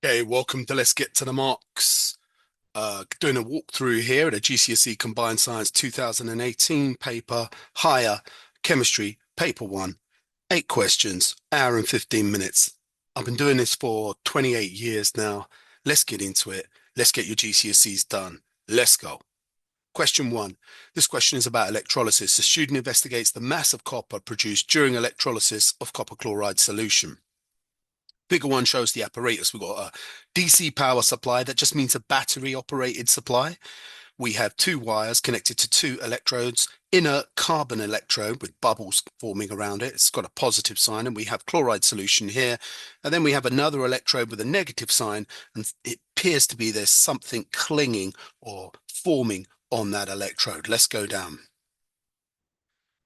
Okay, welcome to Let's Get to the Marks. Doing a walkthrough here at a GCSE Combined Science 2018 paper, Higher Chemistry, Paper 1. 8 questions, hour and 15 minutes. I've been doing this for 28 years now. Let's get into it. Let's get your GCSEs done. Let's go. Question 1. This question is about electrolysis. The student investigates the mass of copper produced during electrolysis of copper chloride solution. Figure 1 shows the apparatus. We've got a DC power supply. That just means a battery operated supply. We have two wires connected to two electrodes. Inner carbon electrode with bubbles forming around it. It's got a positive sign, and we have chloride solution here. And then we have another electrode with a negative sign, and it appears to be there's something clinging or forming on that electrode. Let's go down.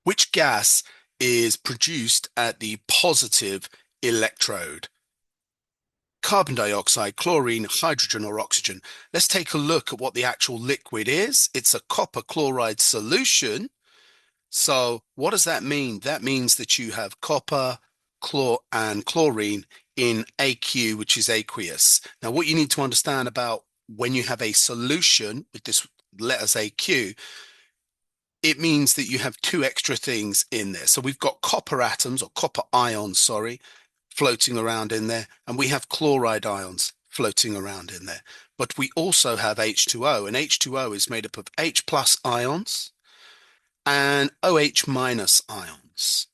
Which gas is produced at the positive electrode? Carbon dioxide, chlorine, hydrogen, or oxygen. Let's take a look at what the actual liquid is. It's a copper chloride solution. So what does that mean? That means that you have copper, and chlorine in AQ, which is aqueous. Now, what you need to understand about when you have a solution with this letters AQ, it means that you have two extra things in there. So we've got copper atoms, or copper ions, sorry, floating around in there, and we have chloride ions floating around in there. But we also have H2O, and H2O is made up of H plus ions and OH minus ions.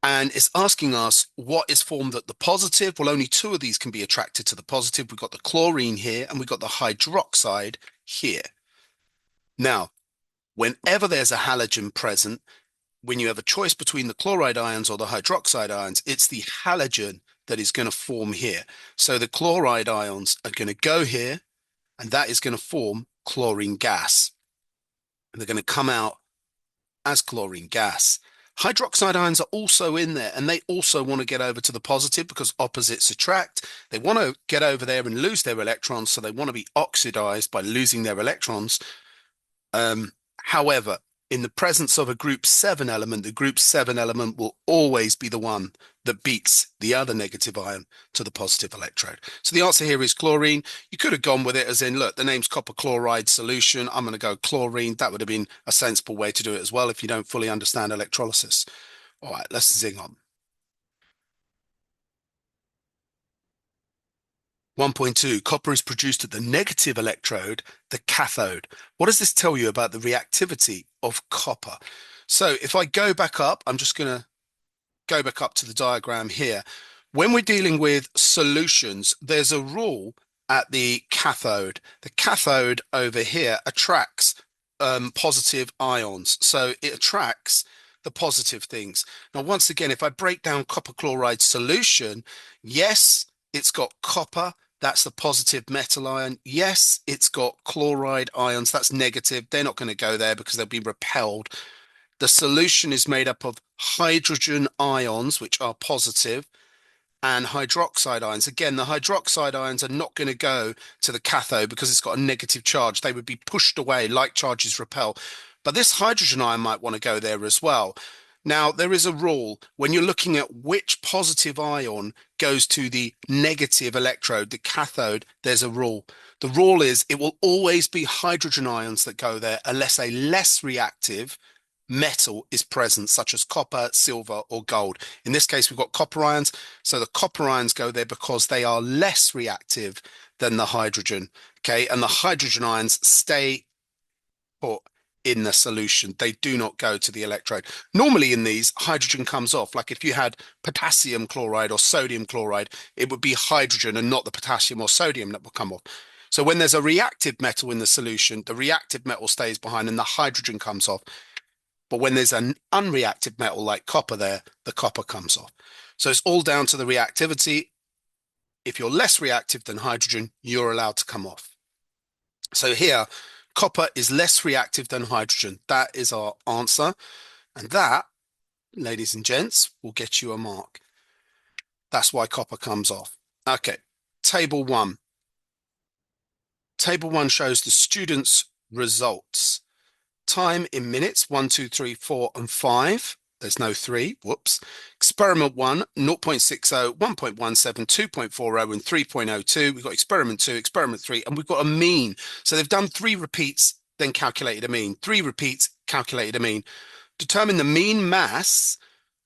And it's asking us what is formed at the positive. Well, only two of these can be attracted to the positive. We've got the chlorine here, and we've got the hydroxide here. Now, whenever there's a halogen present, when you have a choice between the chloride ions or the hydroxide ions, it's the halogen that is going to form here. So the chloride ions are going to go here, and that is going to form chlorine gas. And they're going to come out as chlorine gas. Hydroxide ions are also in there, and they also want to get over to the positive because opposites attract. They want to get over there and lose their electrons, so they want to be oxidized by losing their electrons. However, in the presence of a group 7 element, the group 7 element will always be the one that beats the other negative ion to the positive electrode. So the answer here is chlorine. You could have gone with it as in, look, the name's copper chloride solution. I'm going to go chlorine. That would have been a sensible way to do it as well if you don't fully understand electrolysis. All right, let's zing on. 1.2, copper is produced at the negative electrode, the cathode. What does this tell you about the reactivity of copper? So if I go back up, I'm just going to go back up to the diagram here. When we're dealing with solutions, there's a rule at the cathode. The cathode over here attracts positive ions. So it attracts the positive things. Now, once again, if I break down copper chloride solution, yes, it's got copper. That's the positive metal ion. Yes, it's got chloride ions. That's negative. They're not going to go there because they'll be repelled. The solution is made up of hydrogen ions, which are positive, and hydroxide ions. Again, the hydroxide ions are not going to go to the cathode because it's got a negative charge. They would be pushed away, like charges repel. But this hydrogen ion might want to go there as well. Now, there is a rule when you're looking at which positive ion goes to the negative electrode, the cathode, there's a rule. The rule is it will always be hydrogen ions that go there unless a less reactive metal is present, such as copper, silver, or gold. In this case, we've got copper ions. So the copper ions go there because they are less reactive than the hydrogen. Okay, and the hydrogen ions stay put in the solution. They do not go to the electrode. Normally in these, hydrogen comes off. Like if you had potassium chloride or sodium chloride, it would be hydrogen and not the potassium or sodium that will come off. So when there's a reactive metal in the solution, the reactive metal stays behind and the hydrogen comes off. But when there's an unreactive metal like copper there, the copper comes off. So it's all down to the reactivity. If you're less reactive than hydrogen, you're allowed to come off. So here, copper is less reactive than hydrogen. That is our answer. And that, ladies and gents, will get you a mark. That's why copper comes off. Okay, table 1. Table 1 shows the students' results. Time in minutes, 1, 2, 3, 4, and 5. There's no 3. Whoops. Experiment 1, 0.60, 1.17, 2.40, and 3.02. We've got experiment 2, experiment 3, and we've got a mean. So they've done 3 repeats, then calculated a mean. 3 repeats, calculated a mean. Determine the mean mass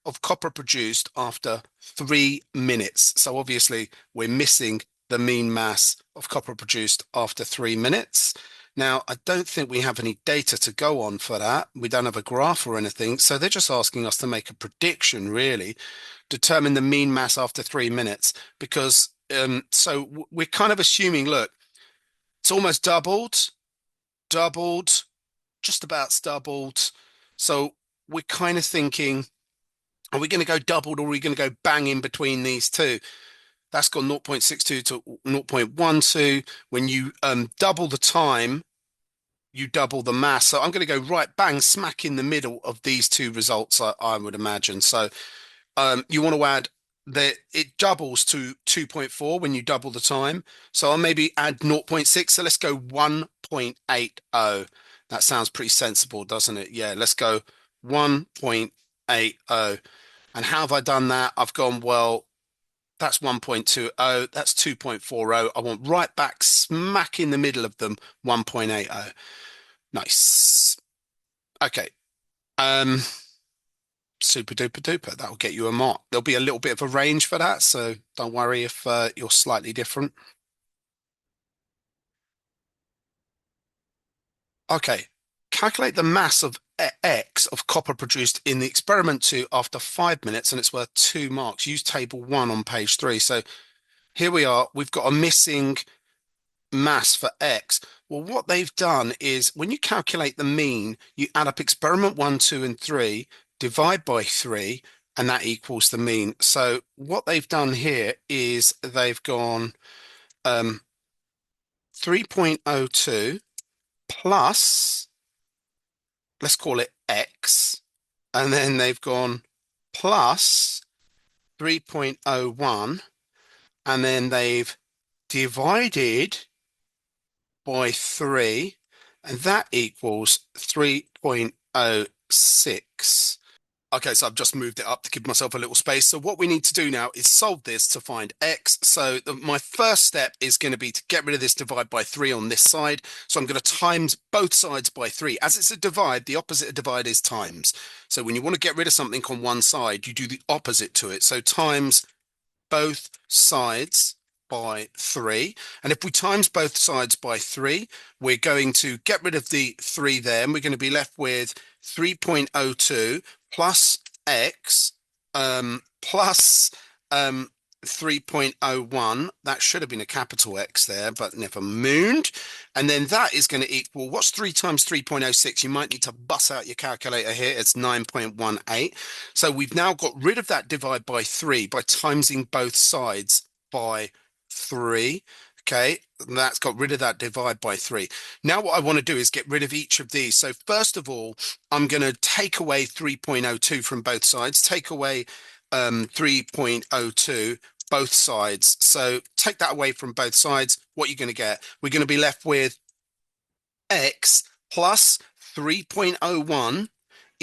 of copper produced after 3 minutes. So obviously we're missing the mean mass of copper produced after 3 minutes. Now, I don't think we have any data to go on for that. We don't have a graph or anything. So they're just asking us to make a prediction, really. Determine the mean mass after 3 minutes. Because, we're kind of assuming, look, it's almost doubled, just about doubled. So we're kind of thinking, are we going to go doubled or are we going to go bang in between these two? That's got 0.62 to 0.12. When you double the time, you double the mass. So I'm going to go right bang smack in the middle of these two results, I would imagine. So you want to add that it doubles to 2.4 when you double the time. So I'll maybe add 0.6. So let's go 1.80. That sounds pretty sensible, doesn't it? Yeah, let's go 1.80. And how have I done that? I've gone, well, that's 1.20. That's 2.40. I want right back smack in the middle of them, 1.80. Nice. Okay. Um, Super duper duper. That'll get you a mark. There'll be a little bit of a range for that, so don't worry if you're slightly different. Okay. Calculate the mass of X of copper produced in the experiment 2 after 5 minutes, and it's worth 2 marks. Use table 1 on page 3. So here we are. We've got a missing mass for X. Well, what they've done is when you calculate the mean, you add up experiment 1, 2, and 3, divide by 3, and that equals the mean. So what they've done here is they've gone 3.02 plus, let's call it X, and then they've gone plus 3.01, and then they've divided by 3, and that equals 3.06. Okay, so I've just moved it up to give myself a little space. So what we need to do now is solve this to find X. So my first step is going to be to get rid of this divide by 3 on this side. So I'm going to times both sides by 3. As it's a divide, the opposite of divide is times. So when you want to get rid of something on one side, you do the opposite to it. So times both sides by 3. And if we times both sides by 3, we're going to get rid of the 3 there, and we're going to be left with 3.02 plus X plus 3.01. That should have been a capital X there, but never mooned. And then that is going to equal, what's 3 times 3.06? You might need to bust out your calculator here. It's 9.18. So we've now got rid of that divide by 3 by timesing both sides by 3. Okay, that's got rid of that divide by 3. Now what I want to do is get rid of each of these. So first of all, I'm going to take away 3.02 from both sides, take away 3.02 both sides. So take that away from both sides. What you're going to get, we're going to be left with X plus 3.01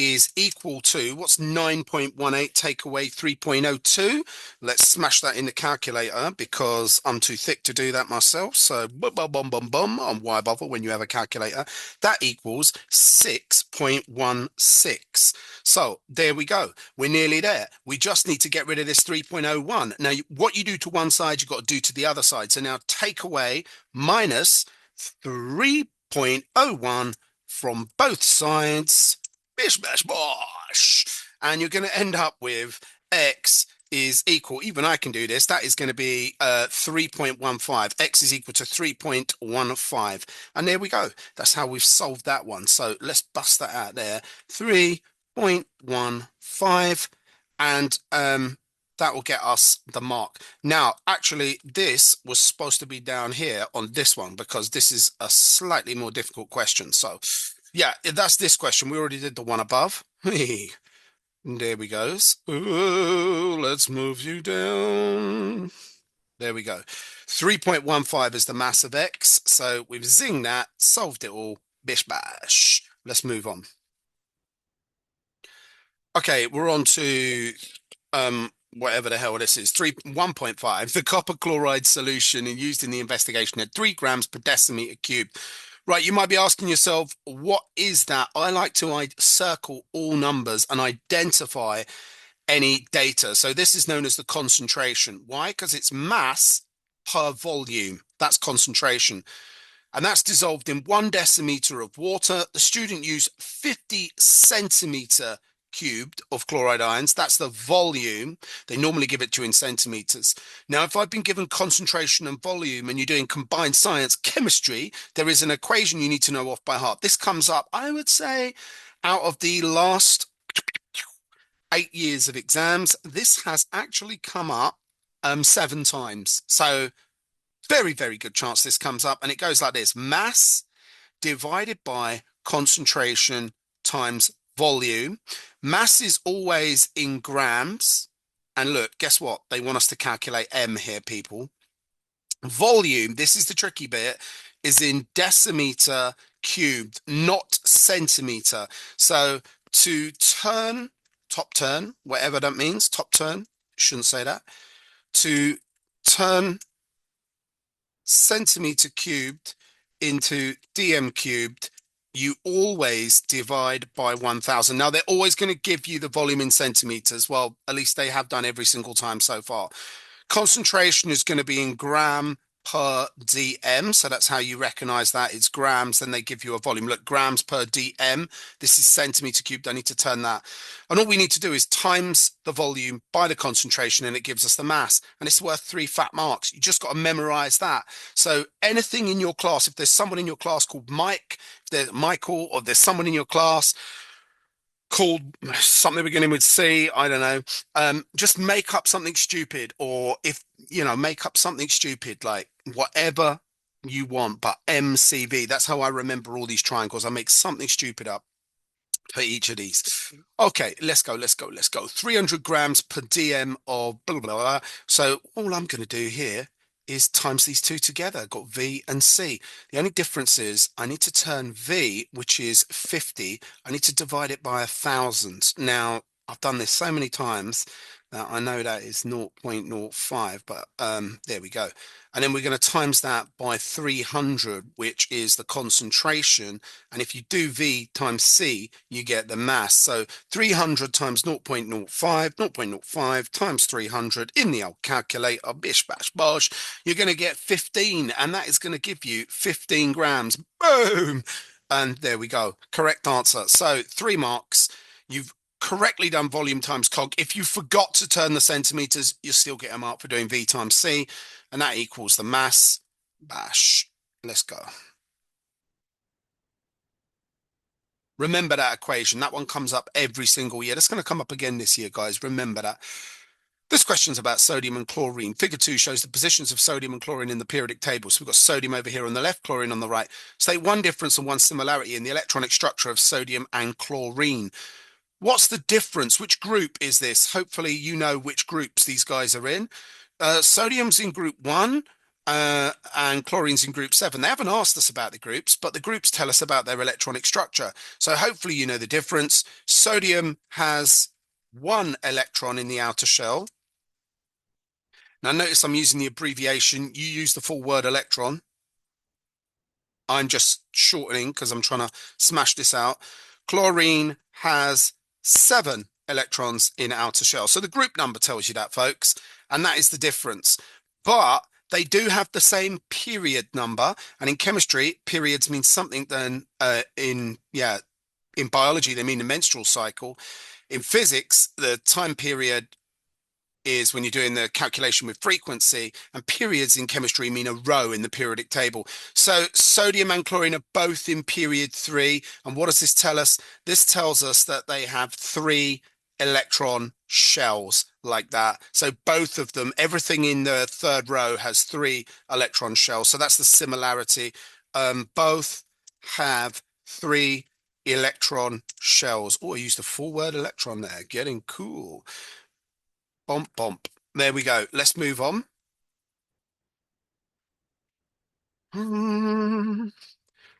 is equal to, what's 9.18 take away 3.02? Let's smash that in the calculator because I'm too thick to do that myself. So bum bum bum bum bum on why bother when you have a calculator. That equals 6.16. So there we go. We're nearly there. We just need to get rid of this 3.01. Now, what you do to one side, you've got to do to the other side. So now take away minus 3.01 from both sides. Bish, bash, bosh. And you're going to end up with X is equal, even I can do this, that is going to be 3.15. X is equal to 3.15. And there we go. That's how we've solved that one. So let's bust that out there. 3.15. And that will get us the mark. Now, actually, this was supposed to be down here on this one because this is a slightly more difficult question. So yeah, that's this question. We already did the one above. There we goes. Ooh, let's move you down. There we go. 3.15 is the mass of X. So we've zinged that, solved it all. Bish bash. Let's move on. Okay, we're on to whatever the hell this is. 1.5. The copper chloride solution used in the investigation had 3 grams per decimeter cubed. Right, you might be asking yourself, what is that? I like to circle all numbers and identify any data. So this is known as the concentration. Why? Because it's mass per volume. That's concentration. And that's dissolved in 1 decimeter of water. The student used 50 centimeter cubed of chloride ions. That's the volume. They normally give it to you in centimeters. Now, if I've been given concentration and volume and you're doing combined science chemistry, there is an equation you need to know off by heart. This comes up, I would say, out of the last 8 years of exams. This has actually come up 7 times. So very, very good chance this comes up. And it goes like this: mass divided by concentration times volume. Mass is always in grams. And look, guess what? They want us to calculate M here, people. Volume, this is the tricky bit, is in decimeter cubed, not centimeter. So to turn, top turn, whatever that means, top turn, shouldn't say that. To turn centimeter cubed into dm cubed, you always divide by 1000. Now, they're always going to give you the volume in centimeters. Well, at least they have done every single time so far. Concentration is going to be in gram per dm. So that's how you recognize that. It's grams, then they give you a volume. Look, grams per dm. This is centimeter cubed. I need to turn that. And all we need to do is times the volume by the concentration, and it gives us the mass. And it's worth 3 fat marks. You just got to memorize that. So anything in your class, if there's someone in your class called Mike, if there's Michael, or there's someone in your class called something beginning with C, I don't know. Just make up something stupid, or if make up something stupid, like whatever you want, but MCV. That's how I remember all these triangles. I make something stupid up for each of these. Okay, let's go, let's go, let's go. 300 grams per dm of blah, blah, blah. So all I'm going to do here is times these two together. I've got V and C. The only difference is I need to turn V, which is 50. I need to divide it by 1,000. Now, I've done this so many times that I know that is 0.05, but there we go. And then we're going to times that by 300, which is the concentration. And if you do V times C, you get the mass. So 300 times 0.05, 0.05 times 300 in the old calculator, bish, bash, bosh, you're going to get 15. And that is going to give you 15 grams. Boom! And there we go. Correct answer. So 3 marks. You've correctly done volume times cog. If you forgot to turn the centimeters, you still get a mark for doing V times C. And that equals the mass. Bash. Let's go. Remember that equation. That one comes up every single year. That's going to come up again this year, guys. Remember that. This question's about sodium and chlorine. Figure 2 shows the positions of sodium and chlorine in the periodic table. So we've got sodium over here on the left, chlorine on the right. State one difference and one similarity in the electronic structure of sodium and chlorine. What's the difference? Which group is this? Hopefully you know which groups these guys are in. Sodium's in group 1 and chlorine's in group 7. They haven't asked us about the groups, but the groups tell us about their electronic structure. So hopefully you know the difference. Sodium has 1 electron in the outer shell. Now notice I'm using the abbreviation. You use the full word electron. I'm just shortening because I'm trying to smash this out. Chlorine has 7 electrons in outer shell. So the group number tells you that, folks, and that is the difference. But they do have the same period number, and in chemistry, periods mean something. Then in biology, they mean the menstrual cycle. In physics, the time period is when you're doing the calculation with frequency, and periods in chemistry mean a row in the periodic table. So sodium and chlorine are both in period 3. And what does this tell us? This tells us that they have 3 electron shells like that. So both of them, everything in the 3rd row has 3 electron shells. So that's the similarity. Both have 3 electron shells. Oh, I used the full word electron there. Getting cool. Bump, bump. There we go. Let's move on.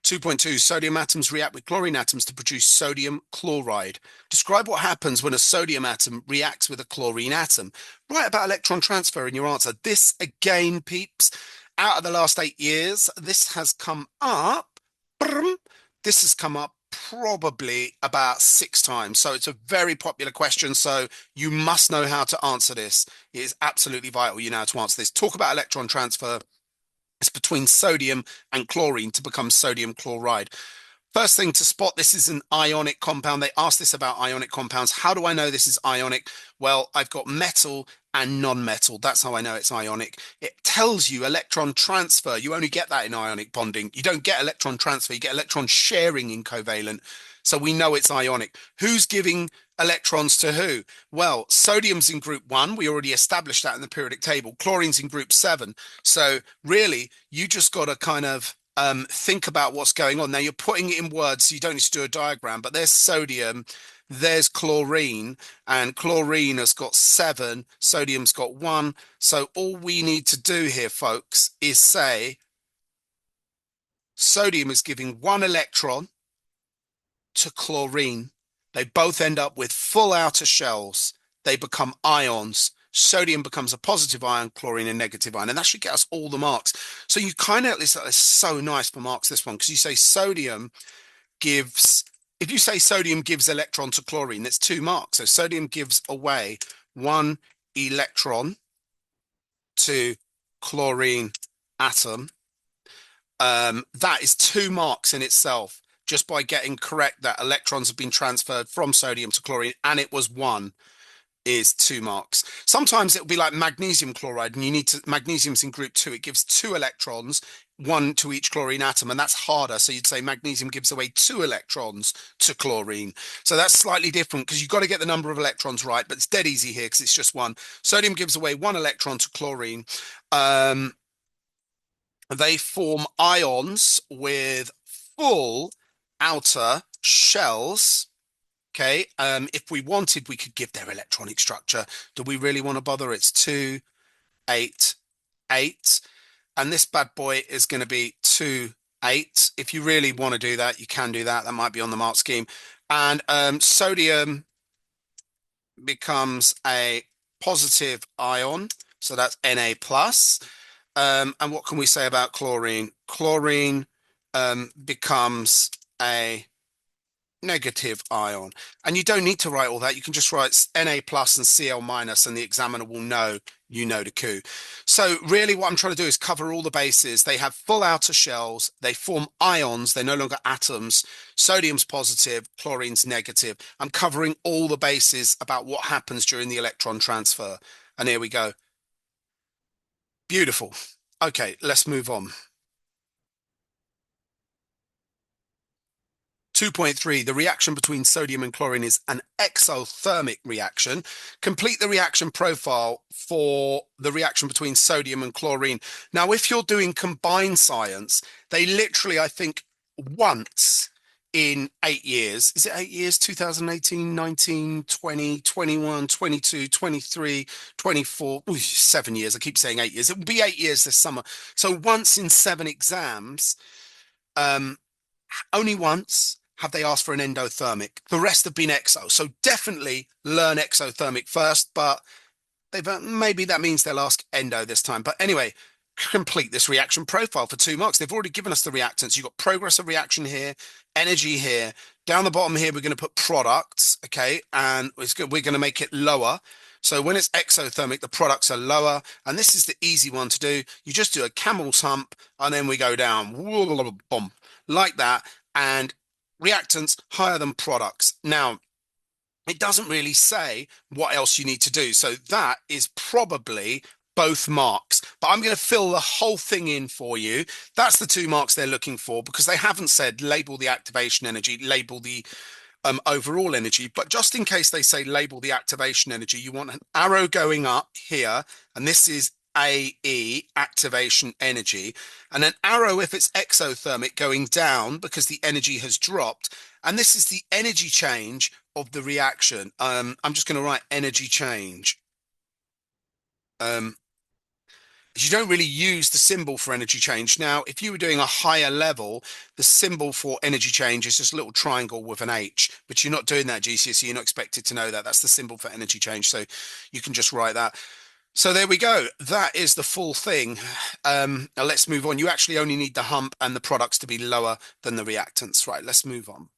2.2, sodium atoms react with chlorine atoms to produce sodium chloride. Describe what happens when a sodium atom reacts with a chlorine atom. Write about electron transfer in your answer. This again, peeps, out of the last 8 years, this has come up. This has come up probably about 6 times. So it's a very popular question. So you must know how to answer this. It is absolutely vital you know how to answer this. Talk about electron transfer. It's between sodium and chlorine to become sodium chloride. First thing to spot, this is an ionic compound. They asked this about ionic compounds. How do I know this is ionic? Well, I've got metal and non-metal. That's how I know it's ionic. It tells you electron transfer. You only get that in ionic bonding. You don't get electron transfer. You get electron sharing in covalent. So we know it's ionic. Who's giving electrons to who? Well, sodium's in group 1. We already established that in the periodic table. Chlorine's in group 7. So really, you just got to kind of think about what's going on. Now you're putting it in words, so you don't need to do a diagram, but there's sodium, there's chlorine, and chlorine has got 7, sodium's got 1. So all we need to do here, folks, is say sodium is giving 1 electron to chlorine. They both end up with full outer shells. They become ions. Sodium becomes a positive ion, chlorine a negative ion, and that should get us all the marks. So you kind of, it's so nice for marks, this one, because you say sodium gives, if you say sodium gives electron to chlorine, that's 2 marks. So sodium gives away 1 electron to chlorine atom. That is 2 marks in itself, just by getting correct that electrons have been transferred from sodium to chlorine, and it was 1. Is 2 marks. Sometimes it'll be like magnesium chloride, and you need to, magnesium's in group 2. It gives 2 electrons, 1 to each chlorine atom, and that's harder. So you'd say magnesium gives away 2 electrons to chlorine. So that's slightly different because you've got to get the number of electrons right, but it's dead easy here because it's just 1. Sodium gives away 1 electron to chlorine. They form ions with full outer shells. Okay, if we wanted, we could give their electronic structure. Do we really want to bother? It's 2, 8, 8. And this bad boy is going to be 2, 8. If you really want to do that, you can do that. That might be on the mark scheme. And sodium becomes a positive ion. So that's Na plus. And what can we say about chlorine? Chlorine becomes a negative ion, and you don't need to write all that. You can just write Na plus and Cl minus, and the examiner will know you know the coup. So really what I'm trying to do is cover all the bases. They have full outer shells, they form ions, they're no longer atoms. Sodium's positive, chlorine's negative. I'm covering all the bases about what happens during the electron transfer, and here we go. Beautiful. Okay, let's move on. 2.3, the reaction between sodium and chlorine is an exothermic reaction. Complete the reaction profile for the reaction between sodium and chlorine. Now, if you're doing combined science, they literally, I think, once in 8 years, is it 8 years? 2018, 19, 20, 21, 22, 23, 24, 7 years. I keep saying 8 years. It will be 8 years this summer. So once in 7 exams, only once have they asked for an endothermic. The rest have been exo. So definitely learn exothermic first, but maybe that means they'll ask endo this time. But anyway, complete this reaction profile for 2 marks. They've already given us the reactants. You've got progress of reaction here, energy here. Down the bottom here, we're going to put products, okay? And we're going to make it lower. So when it's exothermic, the products are lower. And this is the easy one to do. You just do a camel's hump, and then we go down, boom, like that. And reactants higher than products. Now, it doesn't really say what else you need to do. So that is probably both marks, but I'm going to fill the whole thing in for you. That's the 2 marks they're looking for, because they haven't said label the activation energy, label the overall energy. But just in case they say label the activation energy, you want an arrow going up here, and this is AE, activation energy, and an arrow if it's exothermic going down because the energy has dropped. And this is the energy change of the reaction. I'm just going to write energy change. You don't really use the symbol for energy change. Now, if you were doing a higher level, the symbol for energy change is just a little triangle with an H, but you're not doing that GCSE. You're not expected to know that. That's the symbol for energy change. So you can just write that. So there we go. That is the full thing. Now let's move on. You actually only need the hump and the products to be lower than the reactants. Right, let's move on.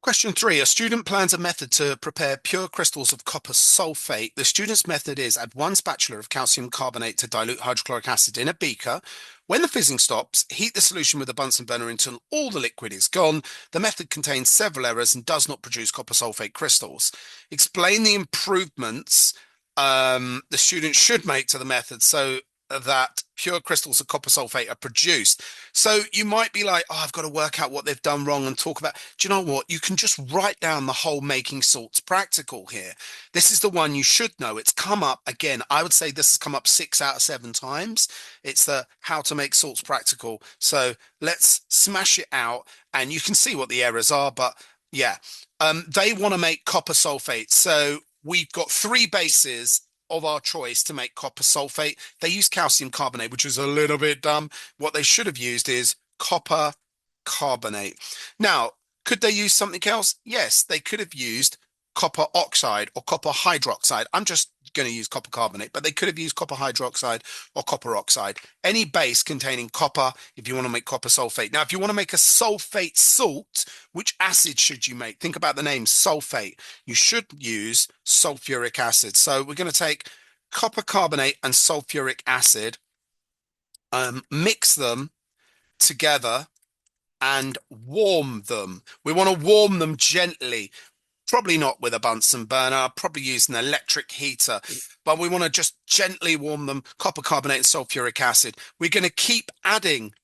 Question 3. A student plans a method to prepare pure crystals of copper sulfate. The student's method is add 1 spatula of calcium carbonate to dilute hydrochloric acid in a beaker. When the fizzing stops, heat the solution with a Bunsen burner until all the liquid is gone. The method contains several errors and does not produce copper sulfate crystals. Explain the improvements the student should make to the method so that pure crystals of copper sulfate are produced. So you might be like, oh, I've got to work out what they've done wrong and talk about. Do you know what? You can just write down the whole making salts practical here. This is the one you should know. It's come up again. I would say this has come up 6 out of 7 times. It's the how to make salts practical. So let's smash it out and you can see what the errors are. But yeah, they want to make copper sulfate. So we've got 3 bases of our choice to make copper sulfate. They use calcium carbonate, which is a little bit dumb. What they should have used is copper carbonate. Now, could they use something else? Yes, they could have used copper oxide or copper hydroxide. I'm just going to use copper carbonate, but they could have used copper hydroxide or copper oxide. Any base containing copper if you want to make copper sulfate. Now, if you want to make a sulfate salt, which acid should you make? Think about the name sulfate. You should use sulfuric acid. So we're going to take copper carbonate and sulfuric acid, mix them together and warm them. We want to warm them gently. Probably not with a Bunsen burner. I'll probably use an electric heater, but we want to just gently warm them. Copper carbonate and sulfuric acid. We're going to keep adding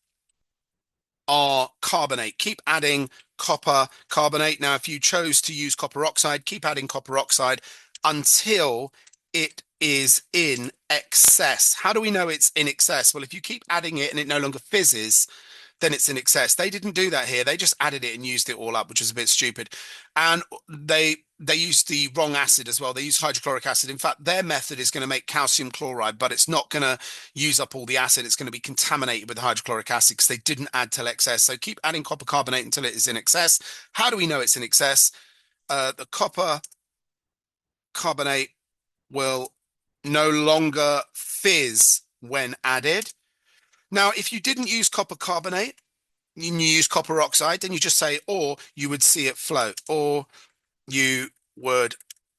our carbonate. Keep adding copper carbonate. Now, if you chose to use copper oxide, keep adding copper oxide until it is in excess. How do we know it's in excess? Well, if you keep adding it and it no longer fizzes, then it's in excess. They didn't do that here. They just added it and used it all up, which is a bit stupid. And they used the wrong acid as well. They used hydrochloric acid. In fact, their method is going to make calcium chloride, but it's not going to use up all the acid. It's going to be contaminated with hydrochloric acid because they didn't add till excess. So keep adding copper carbonate until it is in excess. How do we know it's in excess? The copper carbonate will no longer fizz when added. Now, if you didn't use copper carbonate, you use copper oxide, then you just say, or you would see it float, or you would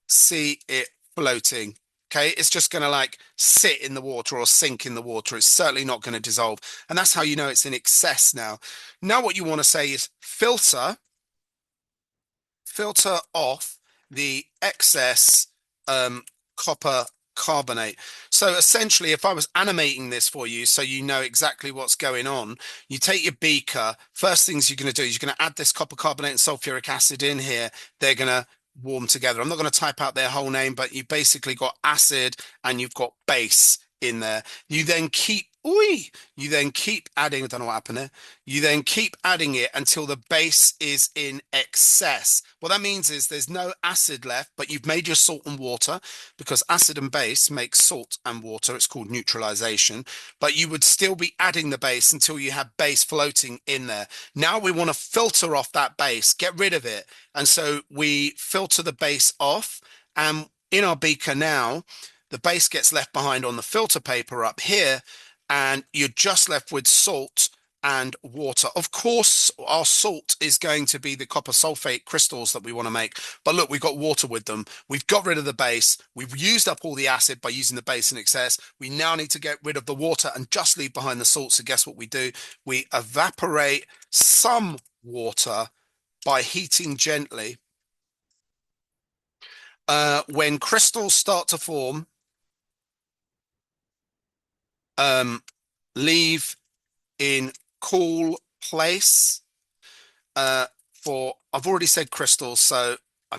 see it floating. Okay, it's just going to like sit in the water or sink in the water. It's certainly not going to dissolve. And that's how you know it's in excess now. Now, what you want to say is filter off the excess copper carbonate. So essentially, if I was animating this for you so you know exactly what's going on, you take your beaker. First things you're going to do is you're going to add this copper carbonate and sulfuric acid in here. They're going to warm together. I'm not going to type out their whole name, but you basically got acid and you've got base in there. You then keep adding, I don't know what happened there. You then keep adding it until the base is in excess. What that means is there's no acid left, but you've made your salt and water because acid and base make salt and water. It's called neutralization, but you would still be adding the base until you have base floating in there. Now we want to filter off that base, get rid of it. And so we filter the base off, and in our beaker now, the base gets left behind on the filter paper up here, and you're just left with salt and water. Of course, our salt is going to be the copper sulfate crystals that we want to make. But look, we've got water with them. We've got rid of the base. We've used up all the acid by using the base in excess. We now need to get rid of the water and just leave behind the salt. So guess what we do? We evaporate some water by heating gently. When crystals start to form, leave in cool place. I've already said crystals, so I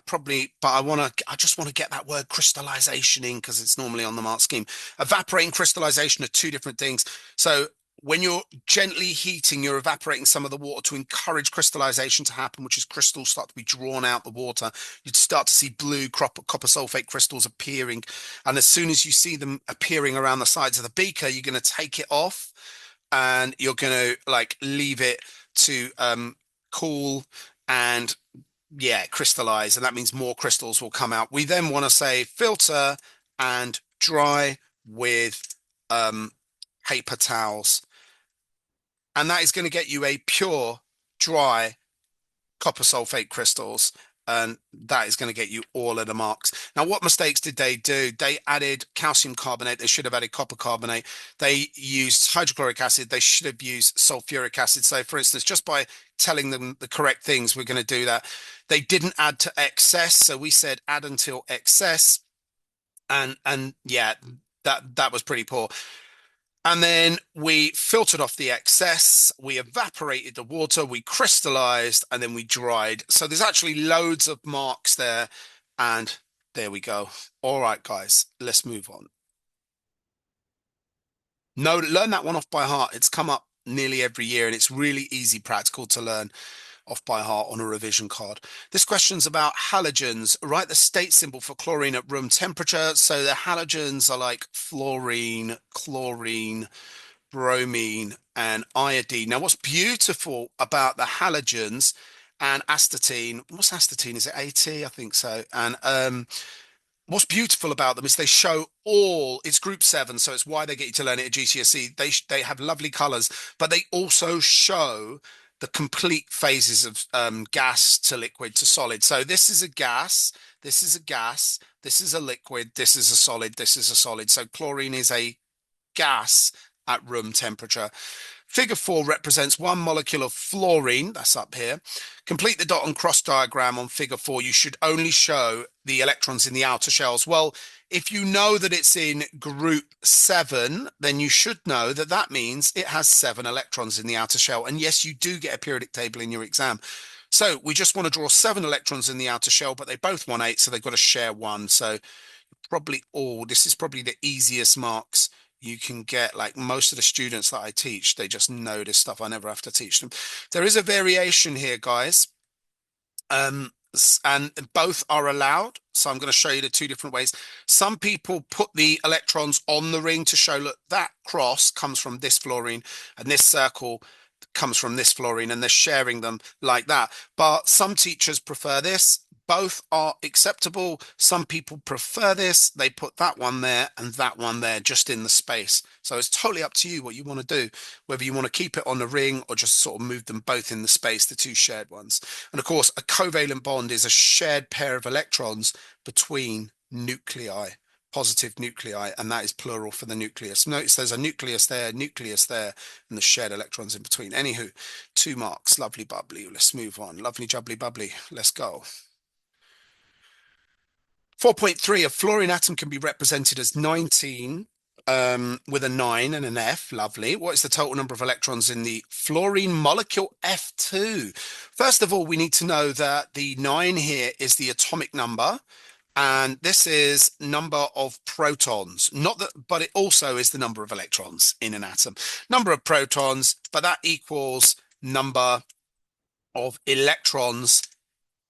just want to get that word crystallization in because it's normally on the mark scheme. Evaporating crystallization are 2 different things. So when you're gently heating, you're evaporating some of the water to encourage crystallization to happen, which is crystals start to be drawn out the water. You'd start to see blue copper sulfate crystals appearing. And as soon as you see them appearing around the sides of the beaker, you're going to take it off and you're going to like leave it to cool and yeah, crystallize. And that means more crystals will come out. We then want to say filter and dry with paper towels. And that is going to get you a pure, dry copper sulfate crystals. And that is going to get you all of the marks. Now, what mistakes did they do? They added calcium carbonate. They should have added copper carbonate. They used hydrochloric acid. They should have used sulfuric acid. So, for instance, just by telling them the correct things, we're going to do that. They didn't add to excess. So we said add until excess. And yeah, that was pretty poor. And then we filtered off the excess, we evaporated the water, we crystallized, and then we dried. So there's actually loads of marks there. And there we go. All right, guys, let's move on. No, learn that one off by heart. It's come up nearly every year, and it's really easy practical to learn off by heart on a revision card. This question's about halogens. Write the state symbol for chlorine at room temperature. So the halogens are like fluorine, chlorine, bromine, and iodine. Now, what's beautiful about the halogens and astatine, what's astatine? Is it AT? I think so. And what's beautiful about them is they show all, it's group 7, so it's why they get you to learn it at GCSE. They have lovely colors, but they also show the complete phases of gas to liquid to solid. So this is a gas, this is a gas, this is a liquid, this is a solid, this is a solid. So chlorine is a gas at room temperature. Figure 4 represents one molecule of fluorine, that's up here. Complete the dot and cross diagram on figure 4. You should only show the electrons in the outer shells. Well, if you know that it's in group 7, then you should know that that means it has 7 electrons in the outer shell. And yes, you do get a periodic table in your exam. So we just want to draw 7 electrons in the outer shell, but they both want 8, so they've got to share 1. So probably all, this is probably the easiest marks you can get. Like most of the students that I teach, they just know this stuff. I never have to teach them. There is a variation here, guys. And both are allowed. So I'm going to show you the 2 different ways. Some people put the electrons on the ring to show, look, that cross comes from this fluorine and this circle comes from this fluorine, and they're sharing them like that. But some teachers prefer this. Both are acceptable. Some people prefer this. They put that one there and that one there just in the space. So it's totally up to you what you want to do, whether you want to keep it on the ring or just sort of move them both in the space, the 2 shared ones. And of course, a covalent bond is a shared pair of electrons between nuclei, positive nuclei, and that is plural for the nucleus. Notice there's a nucleus there, and the shared electrons in between. Anywho, 2 marks. Lovely bubbly. Let's move on. Lovely jubbly bubbly. Let's go. 4.3, a fluorine atom can be represented as 19 with a 9 and an F. Lovely. What is the total number of electrons in the fluorine molecule F2? First of all, we need to know that the 9 here is the atomic number, and this is number of protons. Not that, but it also is the number of electrons in an atom. Number of protons, but that equals number of electrons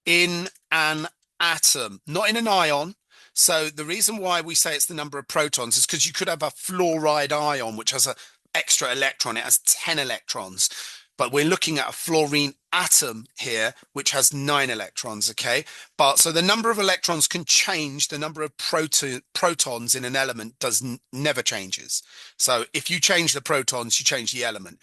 in an atom, not in an ion. So the reason why we say it's the number of protons is because you could have a fluoride ion which has an extra electron. It has 10 electrons, but we're looking at a fluorine atom here which has 9 electrons. Okay, but so the number of electrons can change. The number of protons in an element never changes. So if you change the protons, you change the element.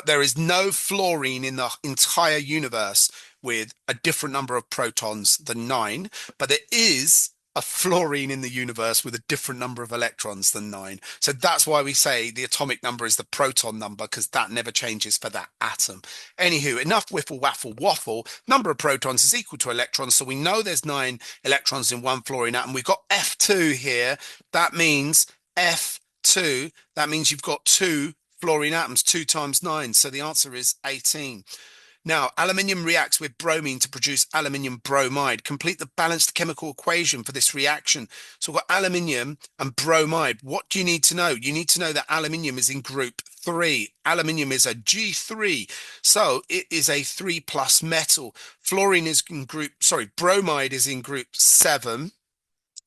There is no fluorine in the entire universe with a different number of protons than 9, but there is a fluorine in the universe with a different number of electrons than 9. So that's why we say the atomic number is the proton number, because that never changes for that atom. Anywho, enough whiffle waffle waffle. Number of protons is equal to electrons, so we know there's 9 electrons in one fluorine atom. We've got F2 here. That means F2, that means you've got 2 fluorine atoms, 2 times 9. So the answer is 18. Now, aluminium reacts with bromine to produce aluminium bromide. Complete the balanced chemical equation for this reaction. So we've got aluminium and bromide. What do you need to know? You need to know that aluminium is in group 3. Aluminium is a G3, so it is a 3 plus metal. Fluorine is in group, sorry, bromide is in group 7.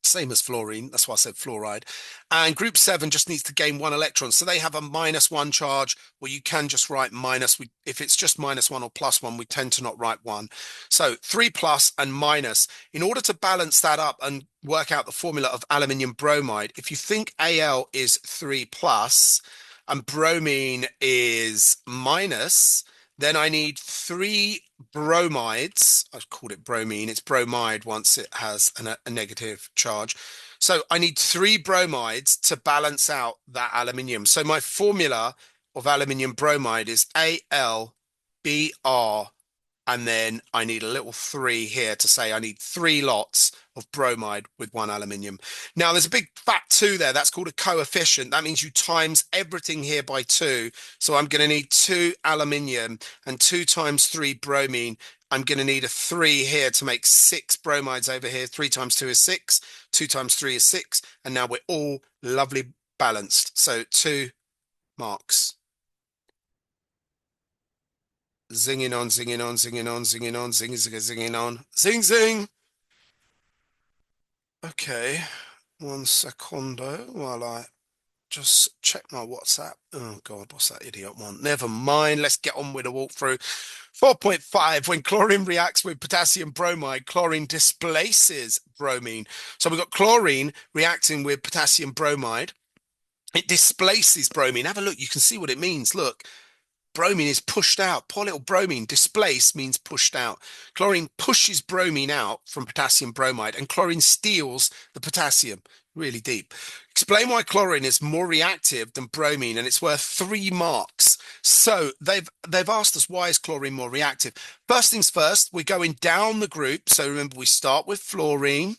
Same as fluorine, that's why I said fluoride. And group 7 just needs to gain 1 electron. So they have a -1 charge, or you can just write minus. If it's just -1 or +1, we tend to not write 1. So 3 plus and minus. In order to balance that up and work out the formula of aluminium bromide, if you think Al is 3 plus and bromine is minus, then I need 3 bromides. I've called it bromine. It's bromide once it has a negative charge. So I need 3 bromides to balance out that aluminium. So my formula of aluminium bromide is AlBr, and then I need a little 3 here to say I need 3 lots of bromide with 1 aluminium. Now there's a big fat 2 there. That's called a coefficient. That means you times everything here by 2. So I'm going to need 2 aluminium and 2 times 3 bromine. I'm going to need a 3 here to make 6 bromides over here. 3 times 2 is 6. 2 times 3 is 6. And now we're all lovely balanced. So 2 marks. Zinging on, zinging on, zinging on, zinging on, zing, zing, zinging on. Zing, zing. Okay, 1 secondo while I just check my WhatsApp. Oh God, what's that idiot one? Never mind. Let's get on with the walkthrough. 4.5, when chlorine reacts with potassium bromide, chlorine displaces bromine. So we've got chlorine reacting with potassium bromide. It displaces bromine. Have a look. You can see what it means. Look. Bromine is pushed out. Poor little bromine. Displace means pushed out. Chlorine pushes bromine out from potassium bromide, and chlorine steals the potassium. Really deep. Explain why chlorine is more reactive than bromine, and it's worth 3 marks. So they've asked us, why is chlorine more reactive? First things first, we're going down the group. So remember, we start with fluorine.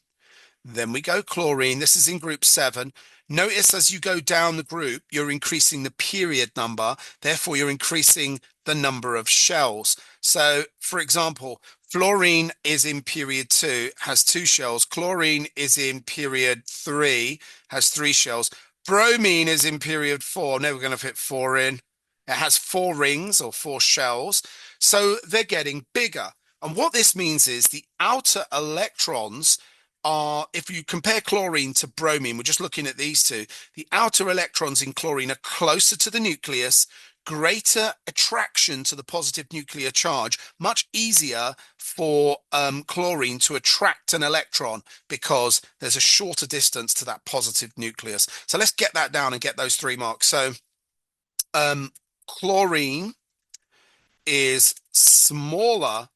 Then we go chlorine. This is in group 7. Notice as you go down the group, you're increasing the period number. Therefore, you're increasing the number of shells. So, for example, fluorine is in period 2, has 2 shells. Chlorine is in period 3, has 3 shells. Bromine is in period 4. Never going to fit 4 in. It has 4 rings or 4 shells. So they're getting bigger. And what this means is the outer electrons are, if you compare chlorine to bromine, we're just looking at these two, the outer electrons in chlorine are closer to the nucleus, greater attraction to the positive nuclear charge, much easier for chlorine to attract an electron because there's a shorter distance to that positive nucleus. So let's get that down and get those 3 marks. So chlorine is smaller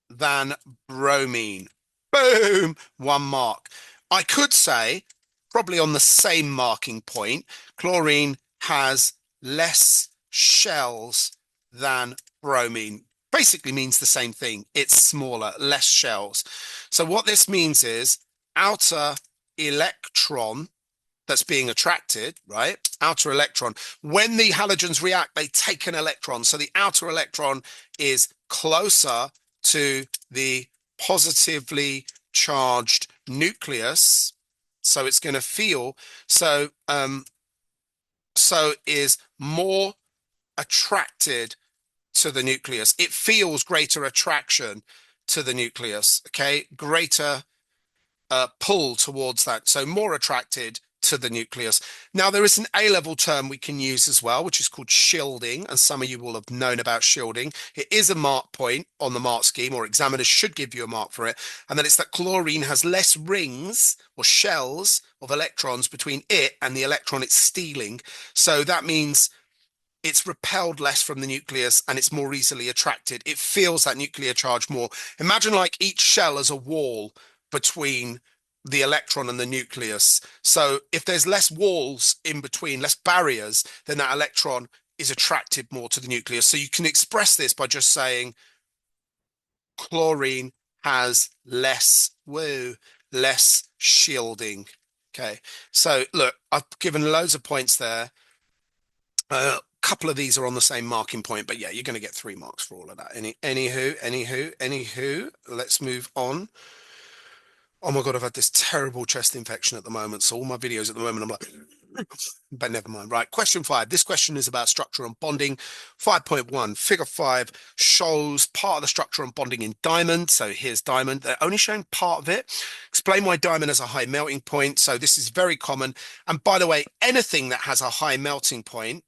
than bromine. Boom, 1 mark. I could say, probably on the same marking point, chlorine has less shells than bromine. Basically means the same thing. It's smaller, less shells. So what this means is outer electron that's being attracted, right? Outer electron. When the halogens react, they take an electron. So the outer electron is closer to the positively charged nucleus, so it's going to feel so is more attracted to the nucleus. It feels greater attraction to the nucleus. Okay, greater pull towards that, so more attracted to the nucleus. Now there is an A-level term we can use as well, which is called shielding, and some of you will have known about shielding. It is a mark point on the mark scheme, or examiners should give you a mark for it, and then it's that chlorine has less rings or shells of electrons between it and the electron it's stealing. So that means it's repelled less from the nucleus and it's more easily attracted. It feels that nuclear charge more. Imagine like each shell as a wall between the electron and the nucleus. So if there's less walls in between, less barriers, then that electron is attracted more to the nucleus. So you can express this by just saying chlorine has less shielding. Okay, so look, I've given loads of points there. couple of these are on the same marking point, but yeah, you're going to get 3 marks for all of that. Anywho, let's move on. Oh my God, I've had this terrible chest infection at the moment. So all my videos at the moment, I'm like, but never mind. Right. Question 5. This question is about structure and bonding. 5.1. Figure 5 shows part of the structure and bonding in diamond. So here's diamond. They're only showing part of it. Explain why diamond has a high melting point. So this is very common. And by the way, anything that has a high melting point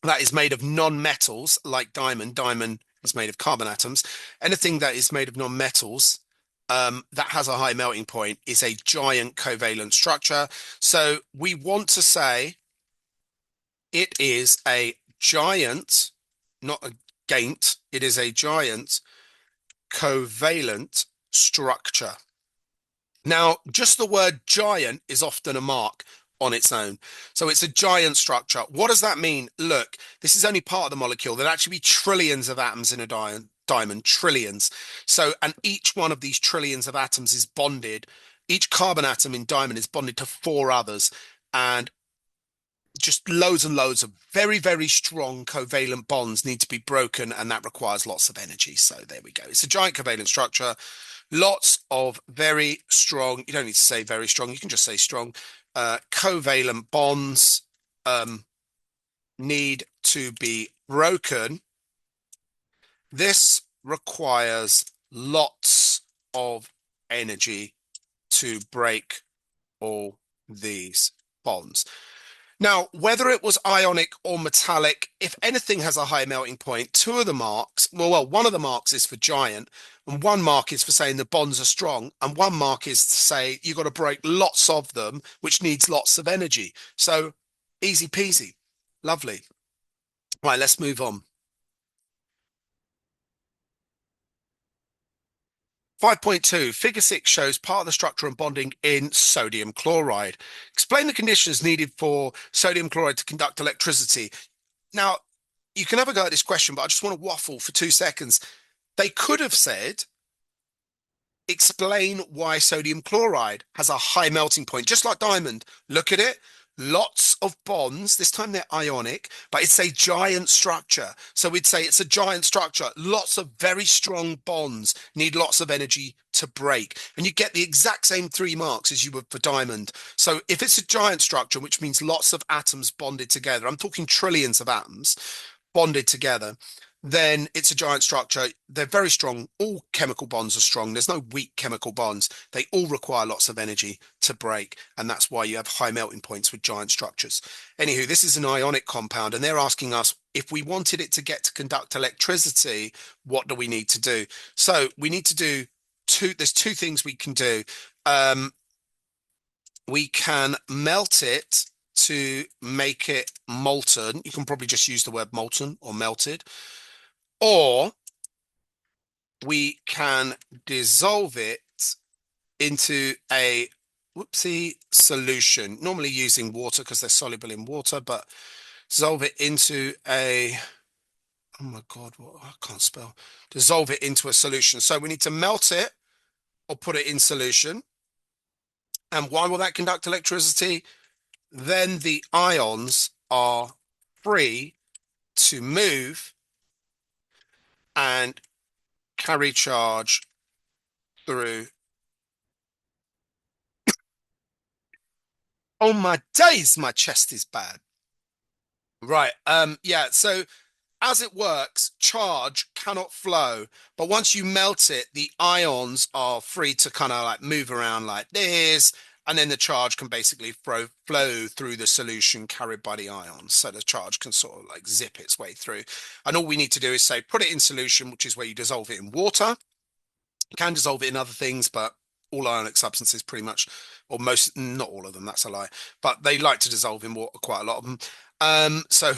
that is made of non-metals like diamond, diamond is made of carbon atoms. Anything that is made of non-metals that has a high melting point is a giant covalent structure. So we want to say it is a giant, not a gaint, it is a giant covalent structure. Now, just the word giant is often a mark on its own. So it's a giant structure. What does that mean? Look, this is only part of the molecule. There'd actually be trillions of atoms in a diamond, trillions. So, and each one of these trillions of atoms is bonded. Each carbon atom in diamond is bonded to 4 others. And just loads and loads of very, very strong covalent bonds need to be broken, and that requires lots of energy. So there we go. It's a giant covalent structure. Lots of very strong, you don't need to say very strong, you can just say strong, covalent bonds need to be broken. This requires lots of energy to break all these bonds. Now, whether it was ionic or metallic, if anything has a high melting point, 2 of the marks, well, one of the marks is for giant, and 1 mark is for saying the bonds are strong, and 1 mark is to say you've got to break lots of them, which needs lots of energy. So easy peasy. Lovely. Right, let's move on. 5.2, figure 6 shows part of the structure and bonding in sodium chloride. Explain the conditions needed for sodium chloride to conduct electricity. Now, you can have a go at this question, but I just want to waffle for 2 seconds. They could have said, explain why sodium chloride has a high melting point, just like diamond. Look at it. Lots of bonds. This time they're ionic, but it's a giant structure. So we'd say it's a giant structure. Lots of very strong bonds need lots of energy to break. And you get the exact same 3 marks as you would for diamond. So if it's a giant structure, which means lots of atoms bonded together, I'm talking trillions of atoms bonded together, then it's a giant structure. They're very strong. All chemical bonds are strong. There's no weak chemical bonds. They all require lots of energy to break, and that's why you have high melting points with giant structures. Anywho, this is an ionic compound, and they're asking us if we wanted it to get to conduct electricity, what do we need to do? So we need to do there's 2 things we can do. We can melt it to make it molten. You can probably just use the word molten or melted. Or we can dissolve it into a solution, normally using water because they're soluble in water, but dissolve it into a, oh my God, I can't spell. Dissolve it into a solution. So we need to melt it or put it in solution. And why will that conduct electricity? Then the ions are free to move and carry charge through. Oh my days, my chest is bad. Right. Yeah, so as it works, charge cannot flow, but once you melt it, the ions are free to kind of like move around like this, and then the charge can basically flow through the solution carried by the ions. So the charge can sort of like zip its way through. And all we need to do is say, put it in solution, which is where you dissolve it in water. You can dissolve it in other things, but all ionic substances pretty much, or most, not all of them, that's a lie, but they like to dissolve in water, quite a lot of them. So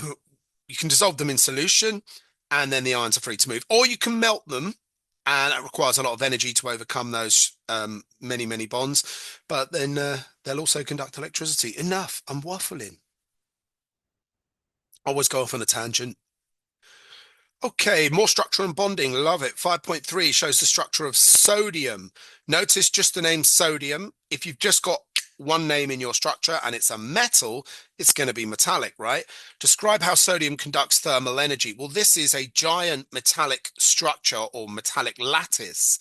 you can dissolve them in solution and then the ions are free to move, or you can melt them, and that requires a lot of energy to overcome those many, many bonds, but then they'll also conduct electricity. Enough, I'm waffling. Always go off on a tangent. Okay, more structure and bonding. Love it. 5.3 shows the structure of sodium. Notice just the name sodium. If you've just got one name in your structure and it's a metal, it's going to be metallic, right? Describe how sodium conducts thermal energy. Well, this is a giant metallic structure or metallic lattice.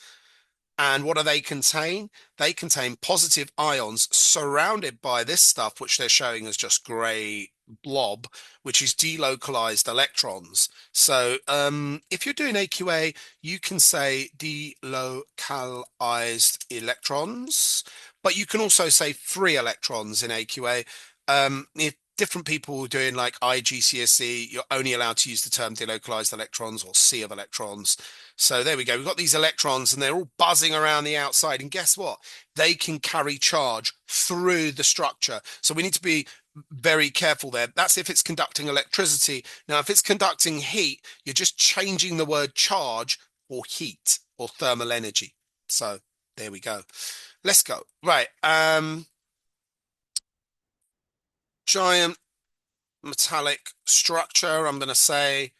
And what do they contain? They contain positive ions surrounded by this stuff, which they're showing as just grey blob, which is delocalized electrons. So if you're doing AQA, you can say delocalized electrons, but you can also say free electrons in AQA. If different people doing like IGCSE, you're only allowed to use the term delocalized electrons or sea of electrons. So there we go. We've got these electrons and they're all buzzing around the outside. And guess what? They can carry charge through the structure. So we need to be very careful there. That's if it's conducting electricity. Now, if it's conducting heat, you're just changing the word charge for heat or thermal energy. So there we go. Let's go. Right. Giant metallic structure, I'm going to say,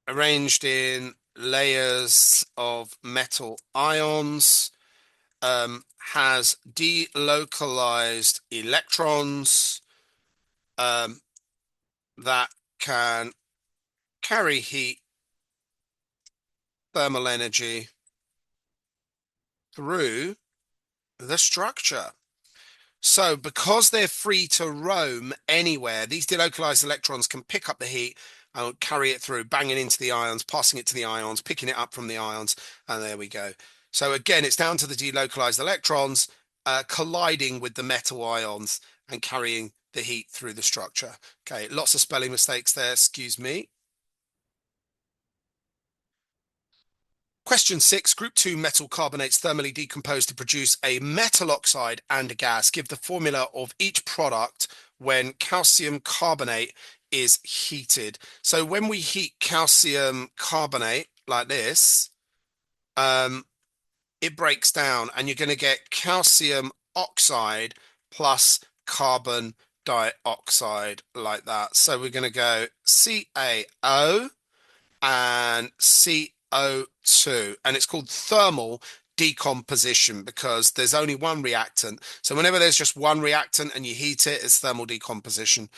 arranged in layers of metal ions, has delocalized electrons that can carry heat, thermal energy through the structure. So because they're free to roam anywhere, these delocalized electrons can pick up the heat and carry it through, banging into the ions, passing it to the ions, picking it up from the ions, and there we go. So again, it's down to the delocalized electrons colliding with the metal ions and carrying the heat through the structure. Okay, lots of spelling mistakes there, excuse me. Question 6, group 2 metal carbonates thermally decompose to produce a metal oxide and a gas. Give the formula of each product when calcium carbonate is heated. So when we heat calcium carbonate like this, it breaks down and you're going to get calcium oxide plus carbon dioxide like that. So we're going to go CaO and CO2, and it's called thermal decomposition because there's only one reactant. So whenever there's just one reactant and you heat it, it's thermal decomposition.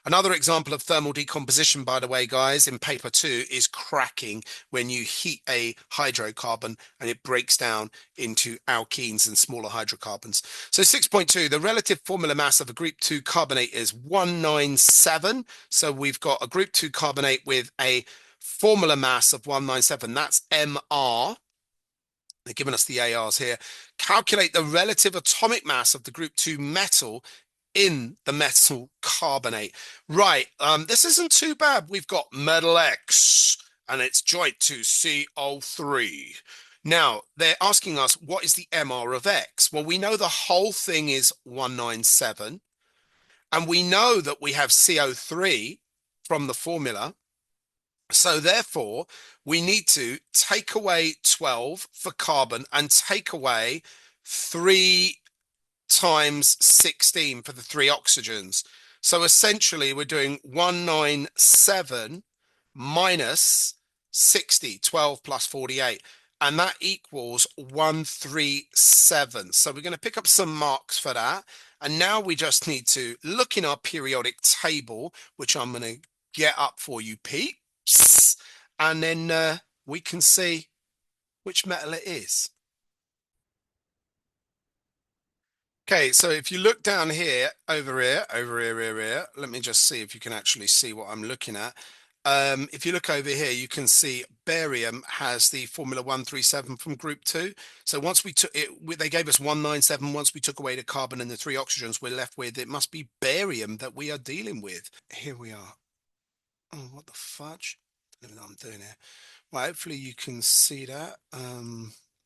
Another example of thermal decomposition, by the way, guys, in paper 2 is cracking, when you heat a hydrocarbon and it breaks down into alkenes and smaller hydrocarbons. So 6.2, the relative formula mass of a group 2 carbonate is 197. So we've got a group 2 carbonate with a formula mass of 197. That's Mr. They're giving us the ARs here. Calculate the relative atomic mass of the group 2 metal in the metal carbonate. Right, this isn't too bad. We've got metal X and it's joint to CO3. Now, they're asking us, what is the MR of X? Well, we know the whole thing is 197, and we know that we have CO3 from the formula. So therefore, we need to take away 12 for carbon and take away 3 times 16 for the 3 oxygens. So essentially, we're doing 197 minus 60, 12 plus 48. And that equals 137. So we're going to pick up some marks for that. And now we just need to look in our periodic table, which I'm going to get up for you, peeps. And then we can see which metal it is. Okay, so if you look down here, over here, let me just see if you can actually see what I'm looking at. If you look over here, you can see barium has the formula 137 from group 2. So once we took it, they gave us 197. Once we took away the carbon and the 3 oxygens, we're left with, it must be barium that we are dealing with. Here we are. Oh, what the fudge? I don't know what I'm doing here. Well, hopefully you can see that.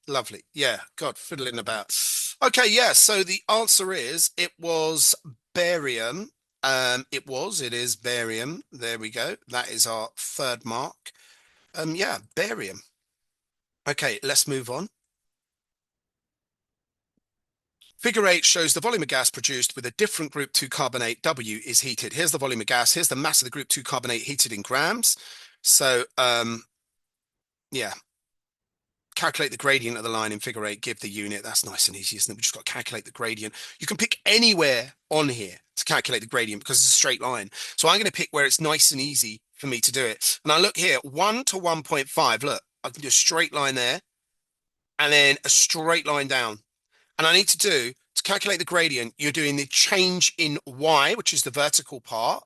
Lovely. Yeah, God, fiddling about. Okay, yeah, so the answer is it was barium. It is barium. There we go. That is our 3rd mark. Yeah, barium. Okay, let's move on. Figure 8 shows the volume of gas produced with a different group 2 carbonate W is heated. Here's the volume of gas. Here's the mass of the group 2 carbonate heated in grams. So, yeah. calculate the gradient of the line in figure 8, give the unit. That's nice and easy, isn't it? We just got to calculate the gradient. You can pick anywhere on here to calculate the gradient because it's a straight line. So I'm going to pick where it's nice and easy for me to do it. And I look here, 1 to 1.5. Look, I can do a straight line there and then a straight line down. And I need to calculate the gradient, you're doing the change in y, which is the vertical part,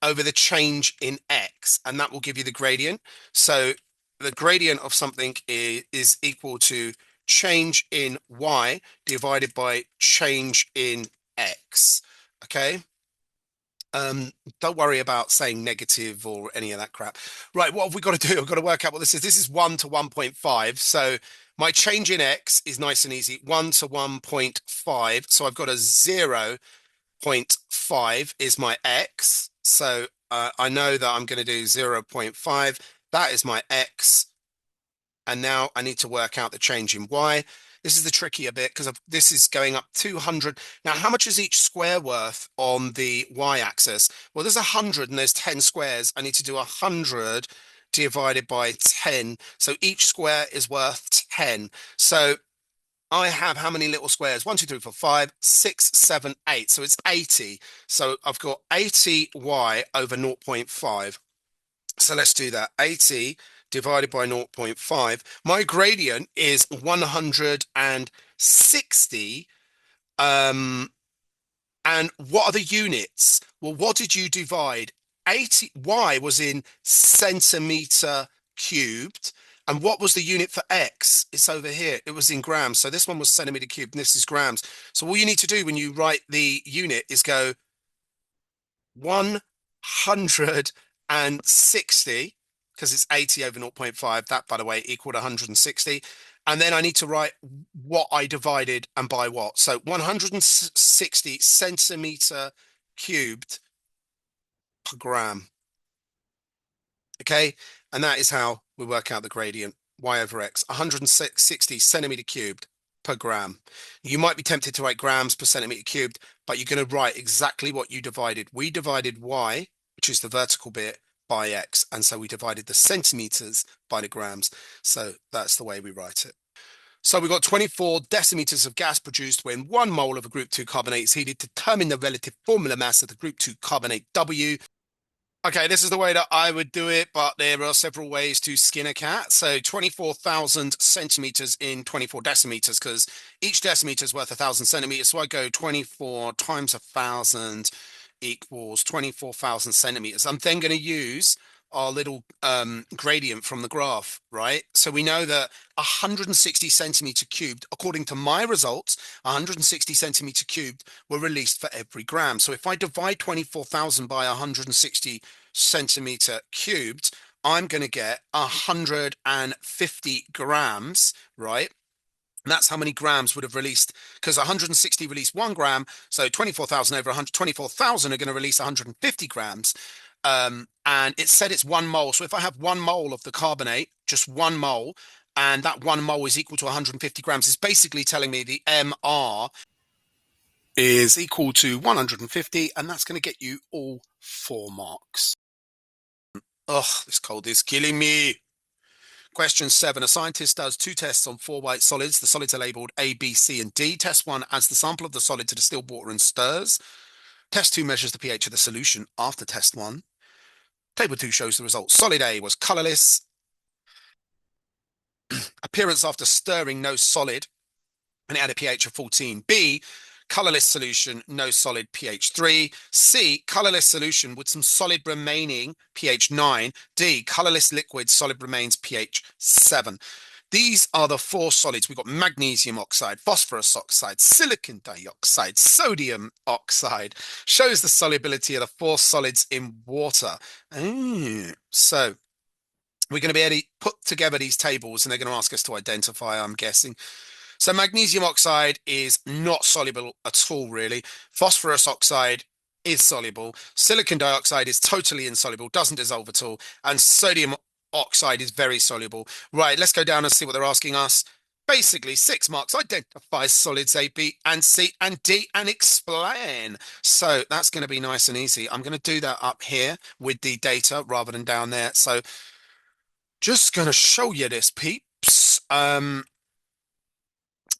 over the change in x, and that will give you the gradient. So the gradient of something is equal to change in y divided by change in x. Okay. Don't worry about saying negative or any of that crap. Right, what have we got to do? I've got to work out what this is. This is 1 to 1.5. So my change in x is nice and easy. 1 to 1.5. So I've got a 0.5 is my x. So I know that I'm going to do 0.5. That is my x. And now I need to work out the change in y. This is the trickier bit because this is going up 200. Now, how much is each square worth on the y-axis? Well, there's 100 and there's 10 squares. I need to do 100 divided by 10. So each square is worth 10. So I have how many little squares? 1, 2, 3, 4, 5, 6, 7, 8. So it's 80. So I've got 80y over 0.5. So let's do that. 80 divided by 0.5. My gradient is 160. And what are the units? Well, what did you divide? 80 y was in centimeter cubed. And what was the unit for x? It's over here. It was in grams. So this one was centimeter cubed and this is grams. So all you need to do when you write the unit is go 160, because it's 80 over 0.5. That, by the way, equaled 160. And then I need to write what I divided and by what. So 160 centimeter cubed per gram. Okay, and that is how we work out the gradient, y over x, 160 centimeter cubed per gram. You might be tempted to write grams per centimeter cubed, but you're going to write exactly what you divided. We divided y, which is the vertical bit, by x, and so we divided the centimeters by the grams. So that's the way we write it. So we've got 24 decimeters of gas produced when 1 mole of a group 2 carbonate is heated. Determine the relative formula mass of the group 2 carbonate W. Okay, this is the way that I would do it, but there are several ways to skin a cat. So 24,000 centimeters in 24 decimeters, because each decimeter is worth 1,000 centimeters. So I go 24 times 1,000 equals 24,000 centimeters. I'm then going to use our little gradient from the graph, right? So we know that 160 centimeter cubed, according to my results, 160 centimeter cubed were released for every gram. So if I divide 24,000 by 160 centimeter cubed, I'm going to get 150 grams, right? And that's how many grams would have released, because 160 released 1 gram. So 24,000 over 100, 24,000 are going to release 150 grams. And it said it's 1 mole. So if I have 1 mole of the carbonate, just 1 mole, and that 1 mole is equal to 150 grams, it's basically telling me the MR is equal to 150, and that's going to get you all 4 marks. Oh, this cold is killing me. Question 7. A scientist does 2 tests on 4 white solids. The solids are labeled A, B, C, and D. Test 1 adds the sample of the solid to distilled water and stirs. Test 2 measures the pH of the solution after test 1. Table 2 shows the results. Solid A was colorless. Appearance after stirring, no solid, and it had a pH of 14. B, colorless solution, no solid, pH 3. C, colorless solution with some solid remaining, pH 9. D, colorless liquid, solid remains, pH 7. These are the 4 solids. We've got magnesium oxide, phosphorus oxide, silicon dioxide, sodium oxide. Shows the solubility of the 4 solids in water. So we're going to be able to put together these tables and they're going to ask us to identify, I'm guessing. So magnesium oxide is not soluble at all, really. Phosphorus oxide is soluble. Silicon dioxide is totally insoluble, doesn't dissolve at all. And sodium oxide is very soluble. Right, let's go down and see what they're asking us. Basically, 6 marks. Identify solids A, B, and C, and D, and explain. So that's going to be nice and easy. I'm going to do that up here with the data rather than down there. So just going to show you this, Pete. Um,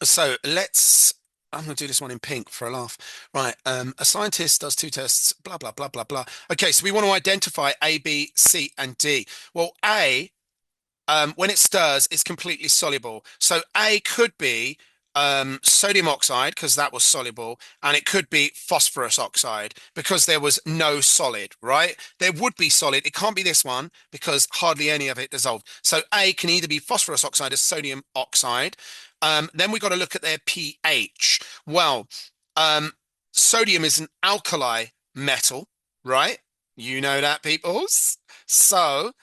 so let's. I'm going to do this one in pink for a laugh. Right. A scientist does two tests, blah, blah, blah, blah, blah. Okay. So we want to identify A, B, C, and D. Well, A, when it stirs, it's completely soluble. So A could be sodium oxide because that was soluble, and it could be phosphorus oxide because there was no solid, right? There would be solid. It can't be this one because hardly any of it dissolved. So A can either be phosphorus oxide or sodium oxide. Then we've got to look at their pH. Well, um, sodium is an alkali metal, right? You know that, peoples. So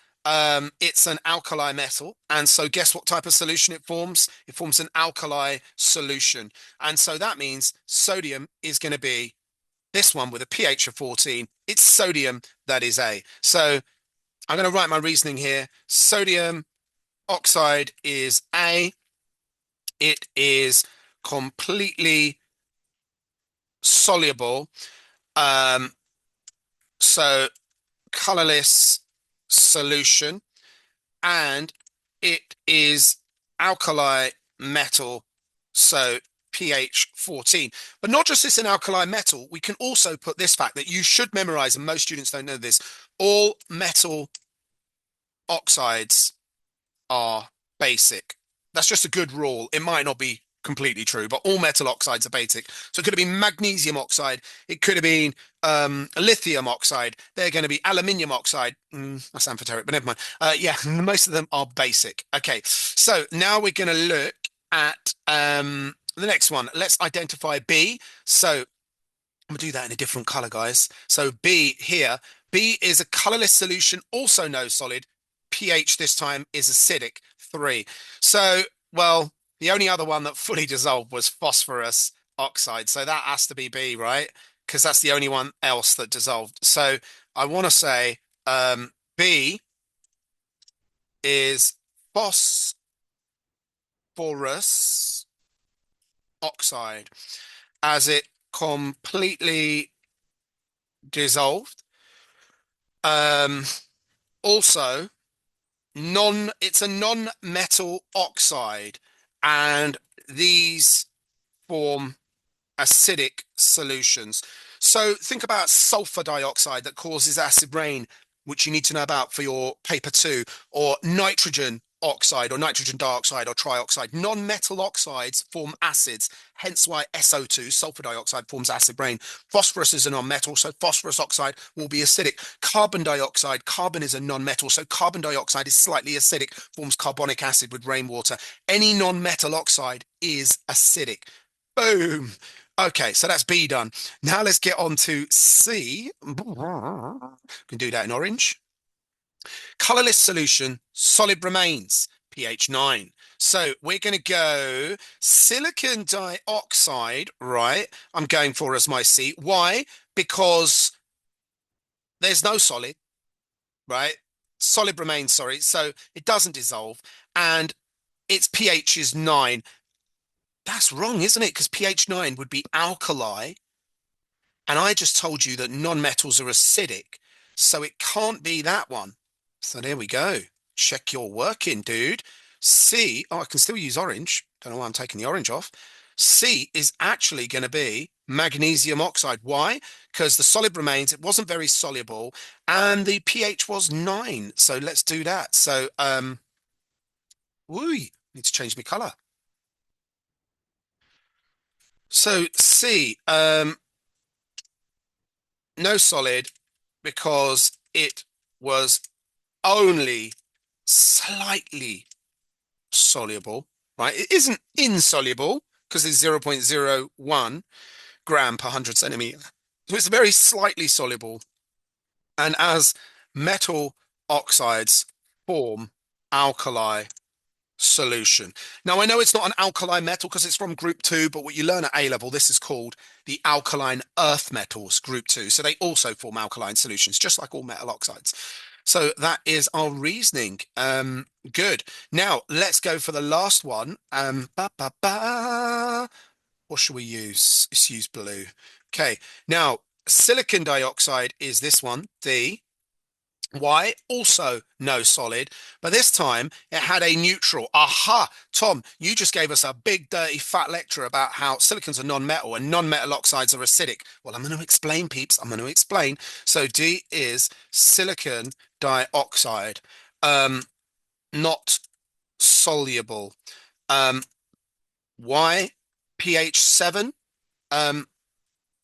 it's an alkali metal. And so guess what type of solution it forms? It forms an alkali solution. And so that means sodium is going to be this one with a pH of 14. It's sodium that is A. So I'm going to write my reasoning here. Sodium oxide is A. It is completely soluble. Um, so colorless solution. And it is alkali metal, so pH 14. But not just this an alkali metal, we can also put this fact that you should memorize, and most students don't know this. All metal oxides are basic. That's just a good rule. It might not be completely true, but all metal oxides are basic. So it could have been magnesium oxide. It could have been lithium oxide. They're going to be aluminium oxide. I sound esoteric, but never mind. Yeah, most of them are basic. Okay, so now we're going to look at the next one. Let's identify B. So I'm gonna do that in a different color, guys. So B here, B is a colorless solution, also no solid. pH this time is acidic, 3. So, well, the only other one that fully dissolved was phosphorus oxide. So that has to be B, right? Because that's the only one else that dissolved. So I want to say B is phosphorus oxide as it completely dissolved. Um, Also, it's a non-metal oxide, and these form acidic solutions. So think about sulfur dioxide that causes acid rain, which you need to know about for your paper two, or nitrogen oxide or nitrogen dioxide or trioxide. Non-metal oxides form acids, hence why SO2, sulfur dioxide, forms acid rain. Phosphorus is a non-metal, so phosphorus oxide will be acidic. Carbon dioxide, carbon is a non-metal, so carbon dioxide is slightly acidic, forms carbonic acid with rainwater. Any non-metal oxide is acidic. Boom. Okay, so that's B done. Now let's get on to C. We can do that in orange. Colorless solution, solid remains, pH 9. So we're going to go silicon dioxide, right? I'm going for as my C. Why? Because there's no solid, right? Solid remains, sorry. So it doesn't dissolve and its pH is 9. That's wrong, isn't it? Because pH 9 would be alkali. And I just told you that non-metals are acidic. So it can't be that one. So there we go. Check your working, dude. C, oh, I can still use orange. Don't know why I'm taking the orange off. C is actually going to be magnesium oxide. Why? Because the solid remains, it wasn't very soluble, and the pH was 9. So let's do that. So, woo, need to change my color. So C, no solid because it was only slightly soluble, right? It isn't insoluble because it's 0.01 gram per 100 centimeter. So it's very slightly soluble. And as metal oxides form alkali solution. Now, I know it's not an alkali metal because it's from group 2, but what you learn at A level, this is called the alkaline earth metals, group 2. So they also form alkaline solutions, just like all metal oxides. So that is our reasoning. Good. Now, let's go for the last one. What should we use? Let's use blue. Okay. Now, silicon dioxide is this one, D. Why? Also no solid, but this time it had a neutral. Aha, Tom, you just gave us a big, dirty, fat lecture about how silicons are non-metal and non-metal oxides are acidic. Well, I'm going to explain, peeps. I'm going to explain. So D is silicon dioxide, not soluble. Um, why? pH 7. Um,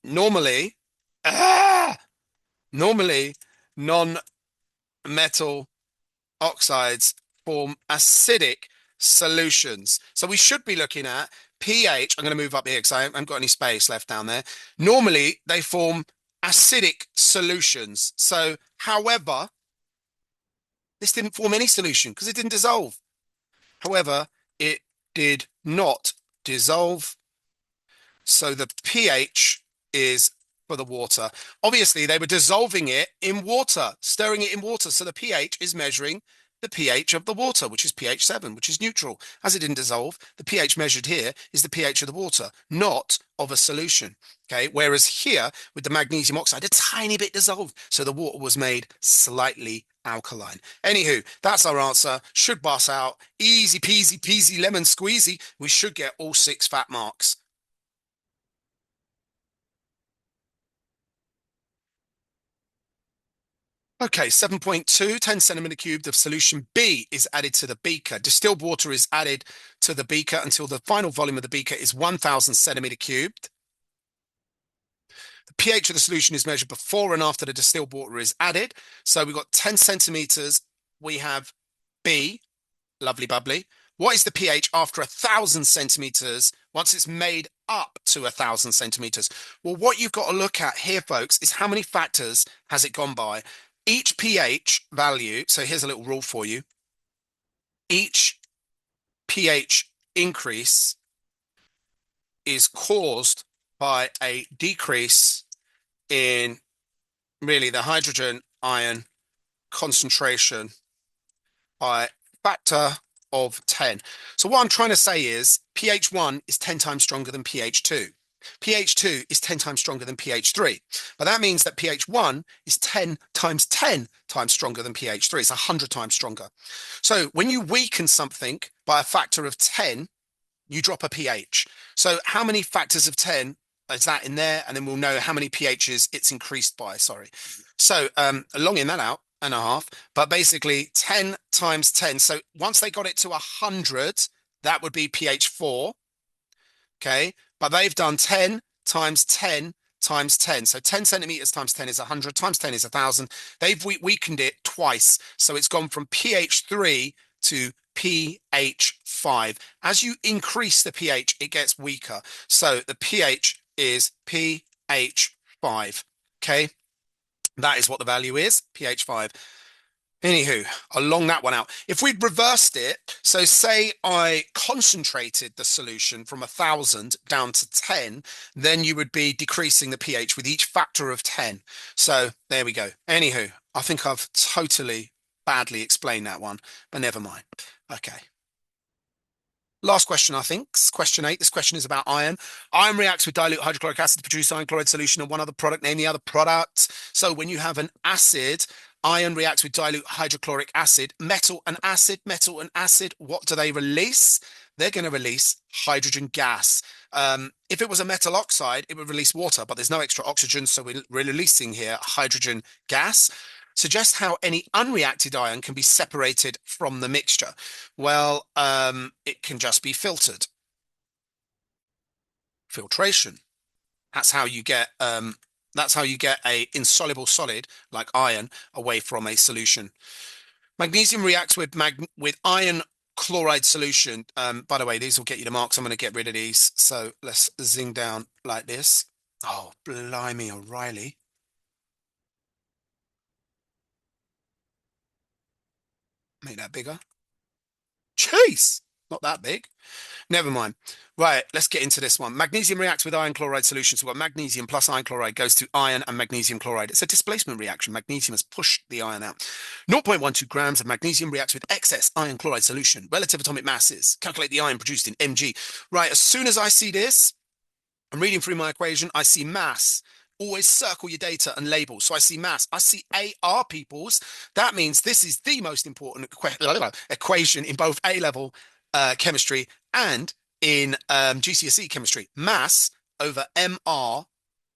normally, ah, normally non-metal oxides form acidic solutions. So we should be looking at pH. I'm going to move up here because I haven't got any space left down there. Normally, they form acidic solutions. So, however, this didn't form any solution because it didn't dissolve. However, it did not dissolve. So the pH is for the water. Obviously, they were dissolving it in water, stirring it in water. So the pH is measuring the pH of the water, which is pH 7, which is neutral. As it didn't dissolve, the pH measured here is the pH of the water, not of a solution. Okay, whereas here with the magnesium oxide, a tiny bit dissolved. So the water was made slightly alkaline. Anywho, that's our answer. Should bust out. Easy peasy peasy lemon squeezy. We should get all 6 fat marks. Okay, 7.2, 10 centimeter cubed of solution B is added to the beaker. Distilled water is added to the beaker until the final volume of the beaker is 1,000 centimeter cubed. The pH of the solution is measured before and after the distilled water is added. So we've got 10 centimeters. We have B, lovely bubbly. What is the pH after 1,000 centimeters once it's made up to 1,000 centimeters? Well, what you've got to look at here, folks, is how many factors has it gone by? Each pH value, so here's a little rule for you. Each pH increase is caused by a decrease in really the hydrogen ion concentration by factor of 10. So what I'm trying to say is pH 1 is 10 times stronger than pH 2. pH 2 is 10 times stronger than pH 3. But that means that pH 1 is 10 times 10 times stronger than pH 3. It's 100 times stronger. So when you weaken something by a factor of 10, you drop a pH. So how many factors of 10 is that in there? And then we'll know how many pHs it's increased by, sorry. So longing that out and a half, but basically 10 times 10. So once they got it to 100, that would be pH 4. Okay, but they've done 10 times 10 times 10. So 10 centimeters times 10 is 100, times 10 is 1,000. They've weakened it twice. So it's gone from pH 3 to pH 5. As you increase the pH, it gets weaker. So the pH is pH 5. Okay, that is what the value is, pH 5. Anywho, along that one out. If we'd reversed it, so say I concentrated the solution from 1,000 down to 10, then you would be decreasing the pH with each factor of 10. So there we go. Anywho, I think I've totally badly explained that one, but never mind. Okay. Last question, I think. Question 8. This question is about iron. Iron reacts with dilute hydrochloric acid to produce iron chloride solution and one other product. Name the other product. So when you have an acid, iron reacts with dilute hydrochloric acid. Metal and acid. Metal and acid. What do they release? They're going to release hydrogen gas. If it was a metal oxide, it would release water, but there's no extra oxygen, so we're releasing here hydrogen gas. Suggest how any unreacted ion can be separated from the mixture. Well, it can just be filtered. Filtration. That's how you get a insoluble solid like iron away from a solution. Magnesium reacts with iron chloride solution. By the way, these will get you the marks. I'm going to get rid of these. So let's zing down like this. Oh, blimey, O'Reilly. Make that bigger. Jeez, not that big. Never mind. Right, let's get into this one. Magnesium reacts with iron chloride solution. So what magnesium plus iron chloride goes to iron and magnesium chloride. It's a displacement reaction. Magnesium has pushed the iron out. 0.12 grams of magnesium reacts with excess iron chloride solution. Relative atomic masses. Calculate the iron produced in mg. Right, as soon as I see this, I'm reading through my equation. I see mass always circle your data and label. So I see mass, I see AR peoples. That means this is the most important equation in both A-level chemistry and in GCSE chemistry. Mass over MR,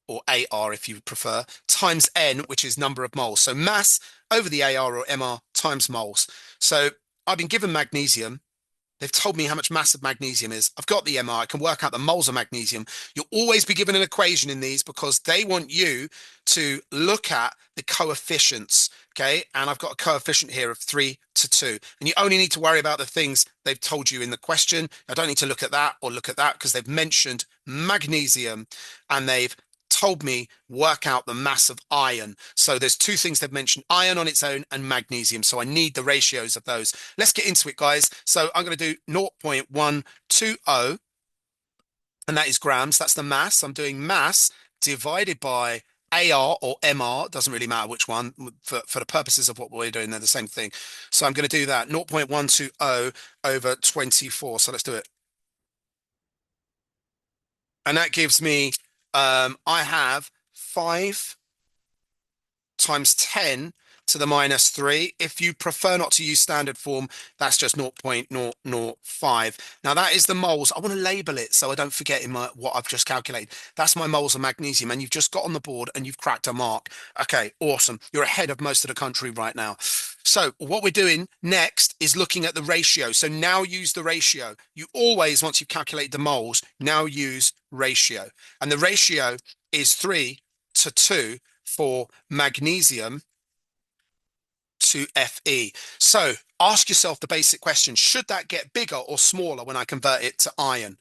or AR if you prefer, times N, which is number of moles. So mass over the AR or MR times moles. So I've been given magnesium. They've told me how much mass of magnesium is. I've got the MR. I can work out the moles of magnesium. You'll always be given an equation in these because they want you to look at the coefficients. Okay. And I've got a coefficient here of 3 to 2. And you only need to worry about the things they've told you in the question. I don't need to look at that or look at that because they've mentioned magnesium and they've told me work out the mass of iron. So there's two things they've mentioned, iron on its own and magnesium. So I need the ratios of those. Let's get into it, guys. So I'm going to do 0.120, and that is grams. That's the mass. I'm doing mass divided by AR or MR, doesn't really matter which one, for the purposes of what we're doing, they're the same thing. So I'm going to do that, 0.120 over 24. So let's do it. And that gives me, I have 5 times 10 to the minus 3. If you prefer not to use standard form, that's just 0.005. Now that is the moles. I want to label it so I don't forget in what I've just calculated. That's my moles of magnesium, and you've just got on the board and you've cracked a mark. Okay, awesome. You're ahead of most of the country right now. So what we're doing next is looking at the ratio. So now use the ratio. You always, once you've calculated the moles, now use ratio. And the ratio is 3 to 2 for magnesium to Fe. So ask yourself the basic question, should that get bigger or smaller when I convert it to iron?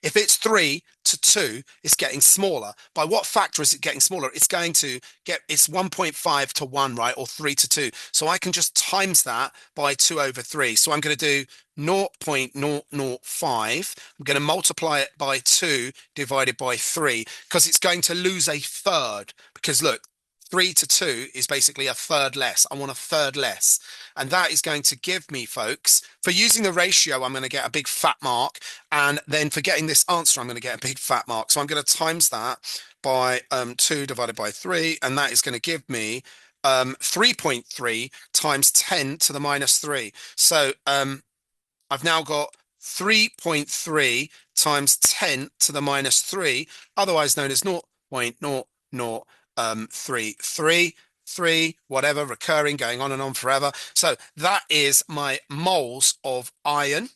If it's 3 to 2, it's getting smaller. By what factor is it getting smaller? It's going to get, it's 1.5 to 1, right? Or 3 to 2. So I can just times that by 2 over 3. So I'm going to do 0.005. I'm going to multiply it by 2 divided by 3 because it's going to lose a third. Because look, 3 to 2 is basically a third less. I want a third less. And that is going to give me, folks, for using the ratio, I'm going to get a big fat mark. And then for getting this answer, I'm going to get a big fat mark. So I'm going to times that by 2 divided by 3. And that is going to give me 3.3 times 10 to the minus 3. So I've now got 3.3 times 10 to the minus 3, otherwise known as 0.003, whatever, recurring, going on and on forever. So that is my moles of iron.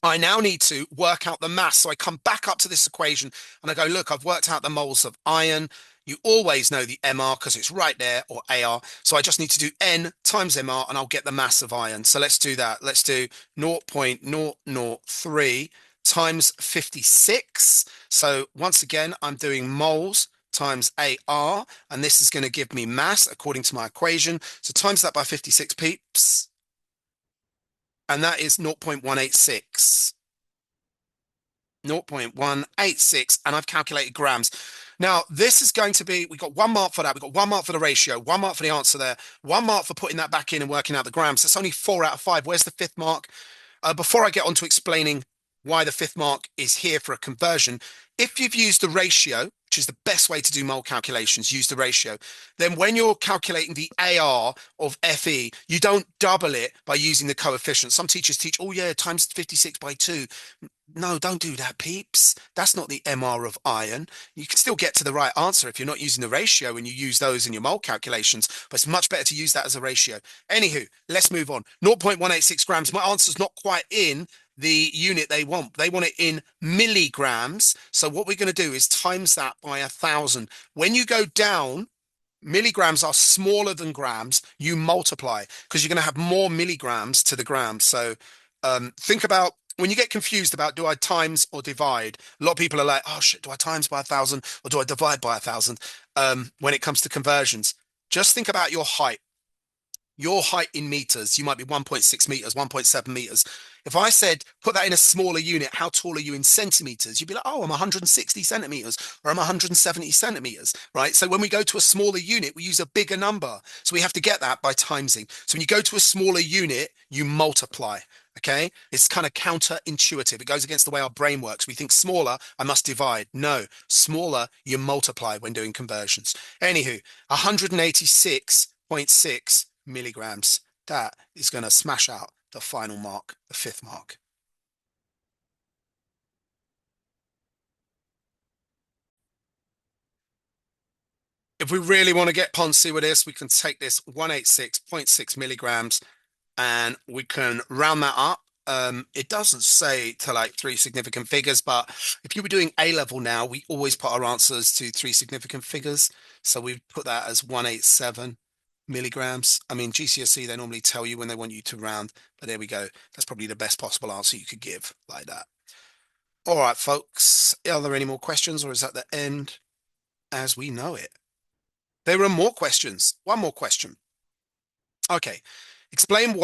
I now need to work out the mass. So I come back up to this equation and I go, look, I've worked out the moles of iron. You always know the MR because it's right there, or AR. So I just need to do N times MR and I'll get the mass of iron. So let's do that. Let's do 0.003 times 56. So once again, I'm doing moles times AR, and this is going to give me mass according to my equation. So times that by 56 peeps, and that is 0.186. 0.186, and I've calculated grams. Now, this is going to be, we got 1 mark for that. We've got 1 mark for the ratio, 1 mark for the answer there, 1 mark for putting that back in and working out the grams. That's only 4 out of 5. Where's the 5th mark? Before I get on to explaining why the 5th mark is here for a conversion, if you've used the ratio, which is the best way to do mole calculations, use the ratio, then when you're calculating the AR of Fe, you don't double it by using the coefficient. Some teachers teach, oh yeah, times 56 by 2. No, don't do that, peeps. That's not the MR of iron. You can still get to the right answer if you're not using the ratio and you use those in your mole calculations, but it's much better to use that as a ratio. Anywho, let's move on. 0.186 grams. My answer's not quite in the unit they want. They want it in milligrams. So what we're going to do is times that by 1,000. When you go down, milligrams are smaller than grams. You multiply because you're going to have more milligrams to the grams. So think about when you get confused about do I times or divide. A lot of people are like, oh shit, do I times by 1,000 or do I divide by 1,000? When it comes to conversions, just think about your height. Your height in meters, you might be 1.6 meters, 1.7 meters. If I said, put that in a smaller unit, how tall are you in centimeters? You'd be like, oh, I'm 160 centimeters or I'm 170 centimeters, right? So when we go to a smaller unit, we use a bigger number. So we have to get that by timesing. So when you go to a smaller unit, you multiply. Okay, it's kind of counterintuitive. It goes against the way our brain works. We think smaller, I must divide. No, smaller, you multiply when doing conversions. Anywho, 186.6 milligrams. That is going to smash out the final mark, the fifth mark. If we really want to get poncy with this, we can take this 186.6 milligrams and we can round that up. It doesn't say to like three significant figures, but if you were doing A level now, we always put our answers to three significant figures. So we put that as 187 milligrams. I mean, GCSE, they normally tell you when they want you to round, but there we go. That's probably the best possible answer you could give like that. All right, folks, are there any more questions or is that the end as we know it? There are more questions. One more question. Okay. Explain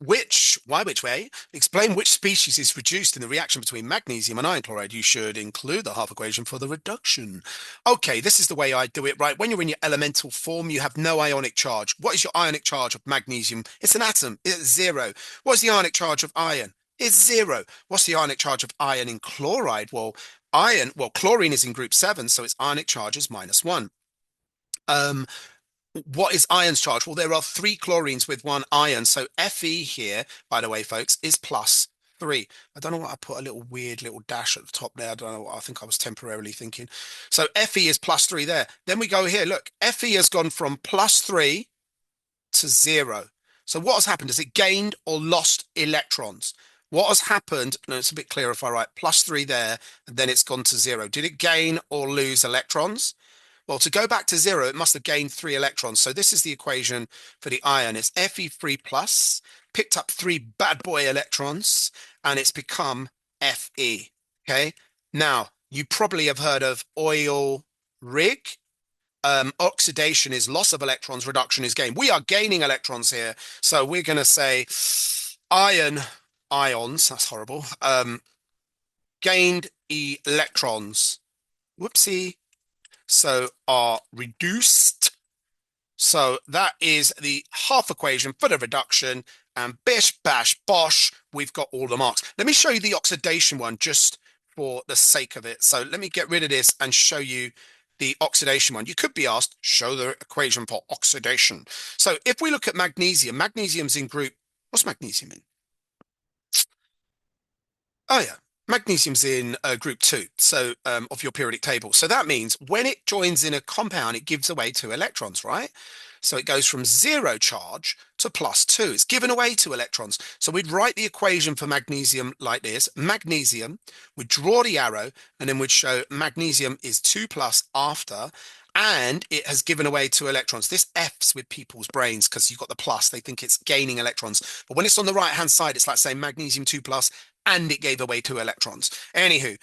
which way? Explain which species is reduced in the reaction between magnesium and iron chloride. You should include the half equation for the reduction. Okay, this is the way I do it, right? When you're in your elemental form, you have no ionic charge. What is your ionic charge of magnesium? It's an atom. It's zero. What's the ionic charge of iron? It's zero. What's the ionic charge of iron in chloride? Chlorine is in group 7, so its ionic charge is -1. Um, what is iron's charge? Well, there are three chlorines with one iron. So Fe here, by the way, folks, is +3. I don't know what I put a little weird little dash at the top there. I don't know what I think I was temporarily thinking. So Fe is +3 there. Then we go here. Look, Fe has gone from +3 to 0. So what has happened? Has it gained or lost electrons? What has happened? No, it's a bit clearer if I write +3 there, and then it's gone to 0. Did it gain or lose electrons? Well, to go back to 0, it must have gained 3 electrons. So this is the equation for the iron. It's Fe3 plus, picked up 3 bad boy electrons, and it's become Fe. Okay. Now, you probably have heard of oil rig. Oxidation is loss of electrons, reduction is gain. We are gaining electrons here. So we're going to say ions, that's horrible, gained electrons. Whoopsie. So are reduced. So that is the half equation for the reduction. And bish, bash, bosh, we've got all the marks. Let me show you the oxidation one just for the sake of it. So let me get rid of this and show you the oxidation one. You could be asked, show the equation for oxidation. So if we look at magnesium, magnesium's in group, what's magnesium in? Oh yeah, magnesium's in group 2, so of your periodic table. So that means when it joins in a compound, it gives away 2 electrons, right? So it goes from 0 charge to +2. It's given away 2 electrons. So we'd write the equation for magnesium like this. Magnesium, we'd draw the arrow, and then we'd show magnesium is 2 plus after, and it has given away 2 electrons. This F's with people's brains because you've got the plus. They think it's gaining electrons. But when it's on the right-hand side, it's like saying magnesium 2 plus and it gave away 2 electrons. Anywho,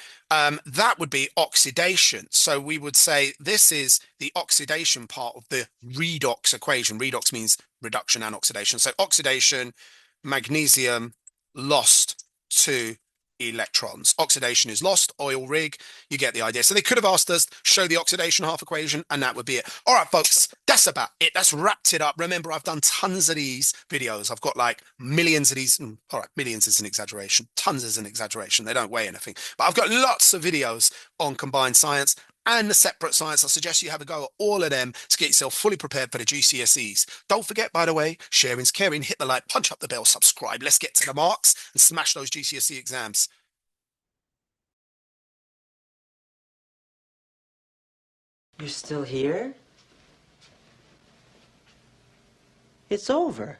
that would be oxidation. So we would say this is the oxidation part of the redox equation. Redox means reduction and oxidation. So oxidation, magnesium lost 2 electrons. Oxidation is lost, oil rig, you get the idea. So they could have asked us, show the oxidation half equation, and that would be it. All right, folks, that's about it. That's wrapped it up. Remember, I've done tons of these videos. I've got like millions of these. All right, millions is an exaggeration. Tons is an exaggeration. They don't weigh anything. But I've got lots of videos on combined science and the separate science. I suggest you have a go at all of them to get yourself fully prepared for the GCSEs. Don't forget, by the way, sharing's caring. Hit the like, punch up the bell, subscribe. Let's get to the marks and smash those GCSE exams. You're still here? It's over.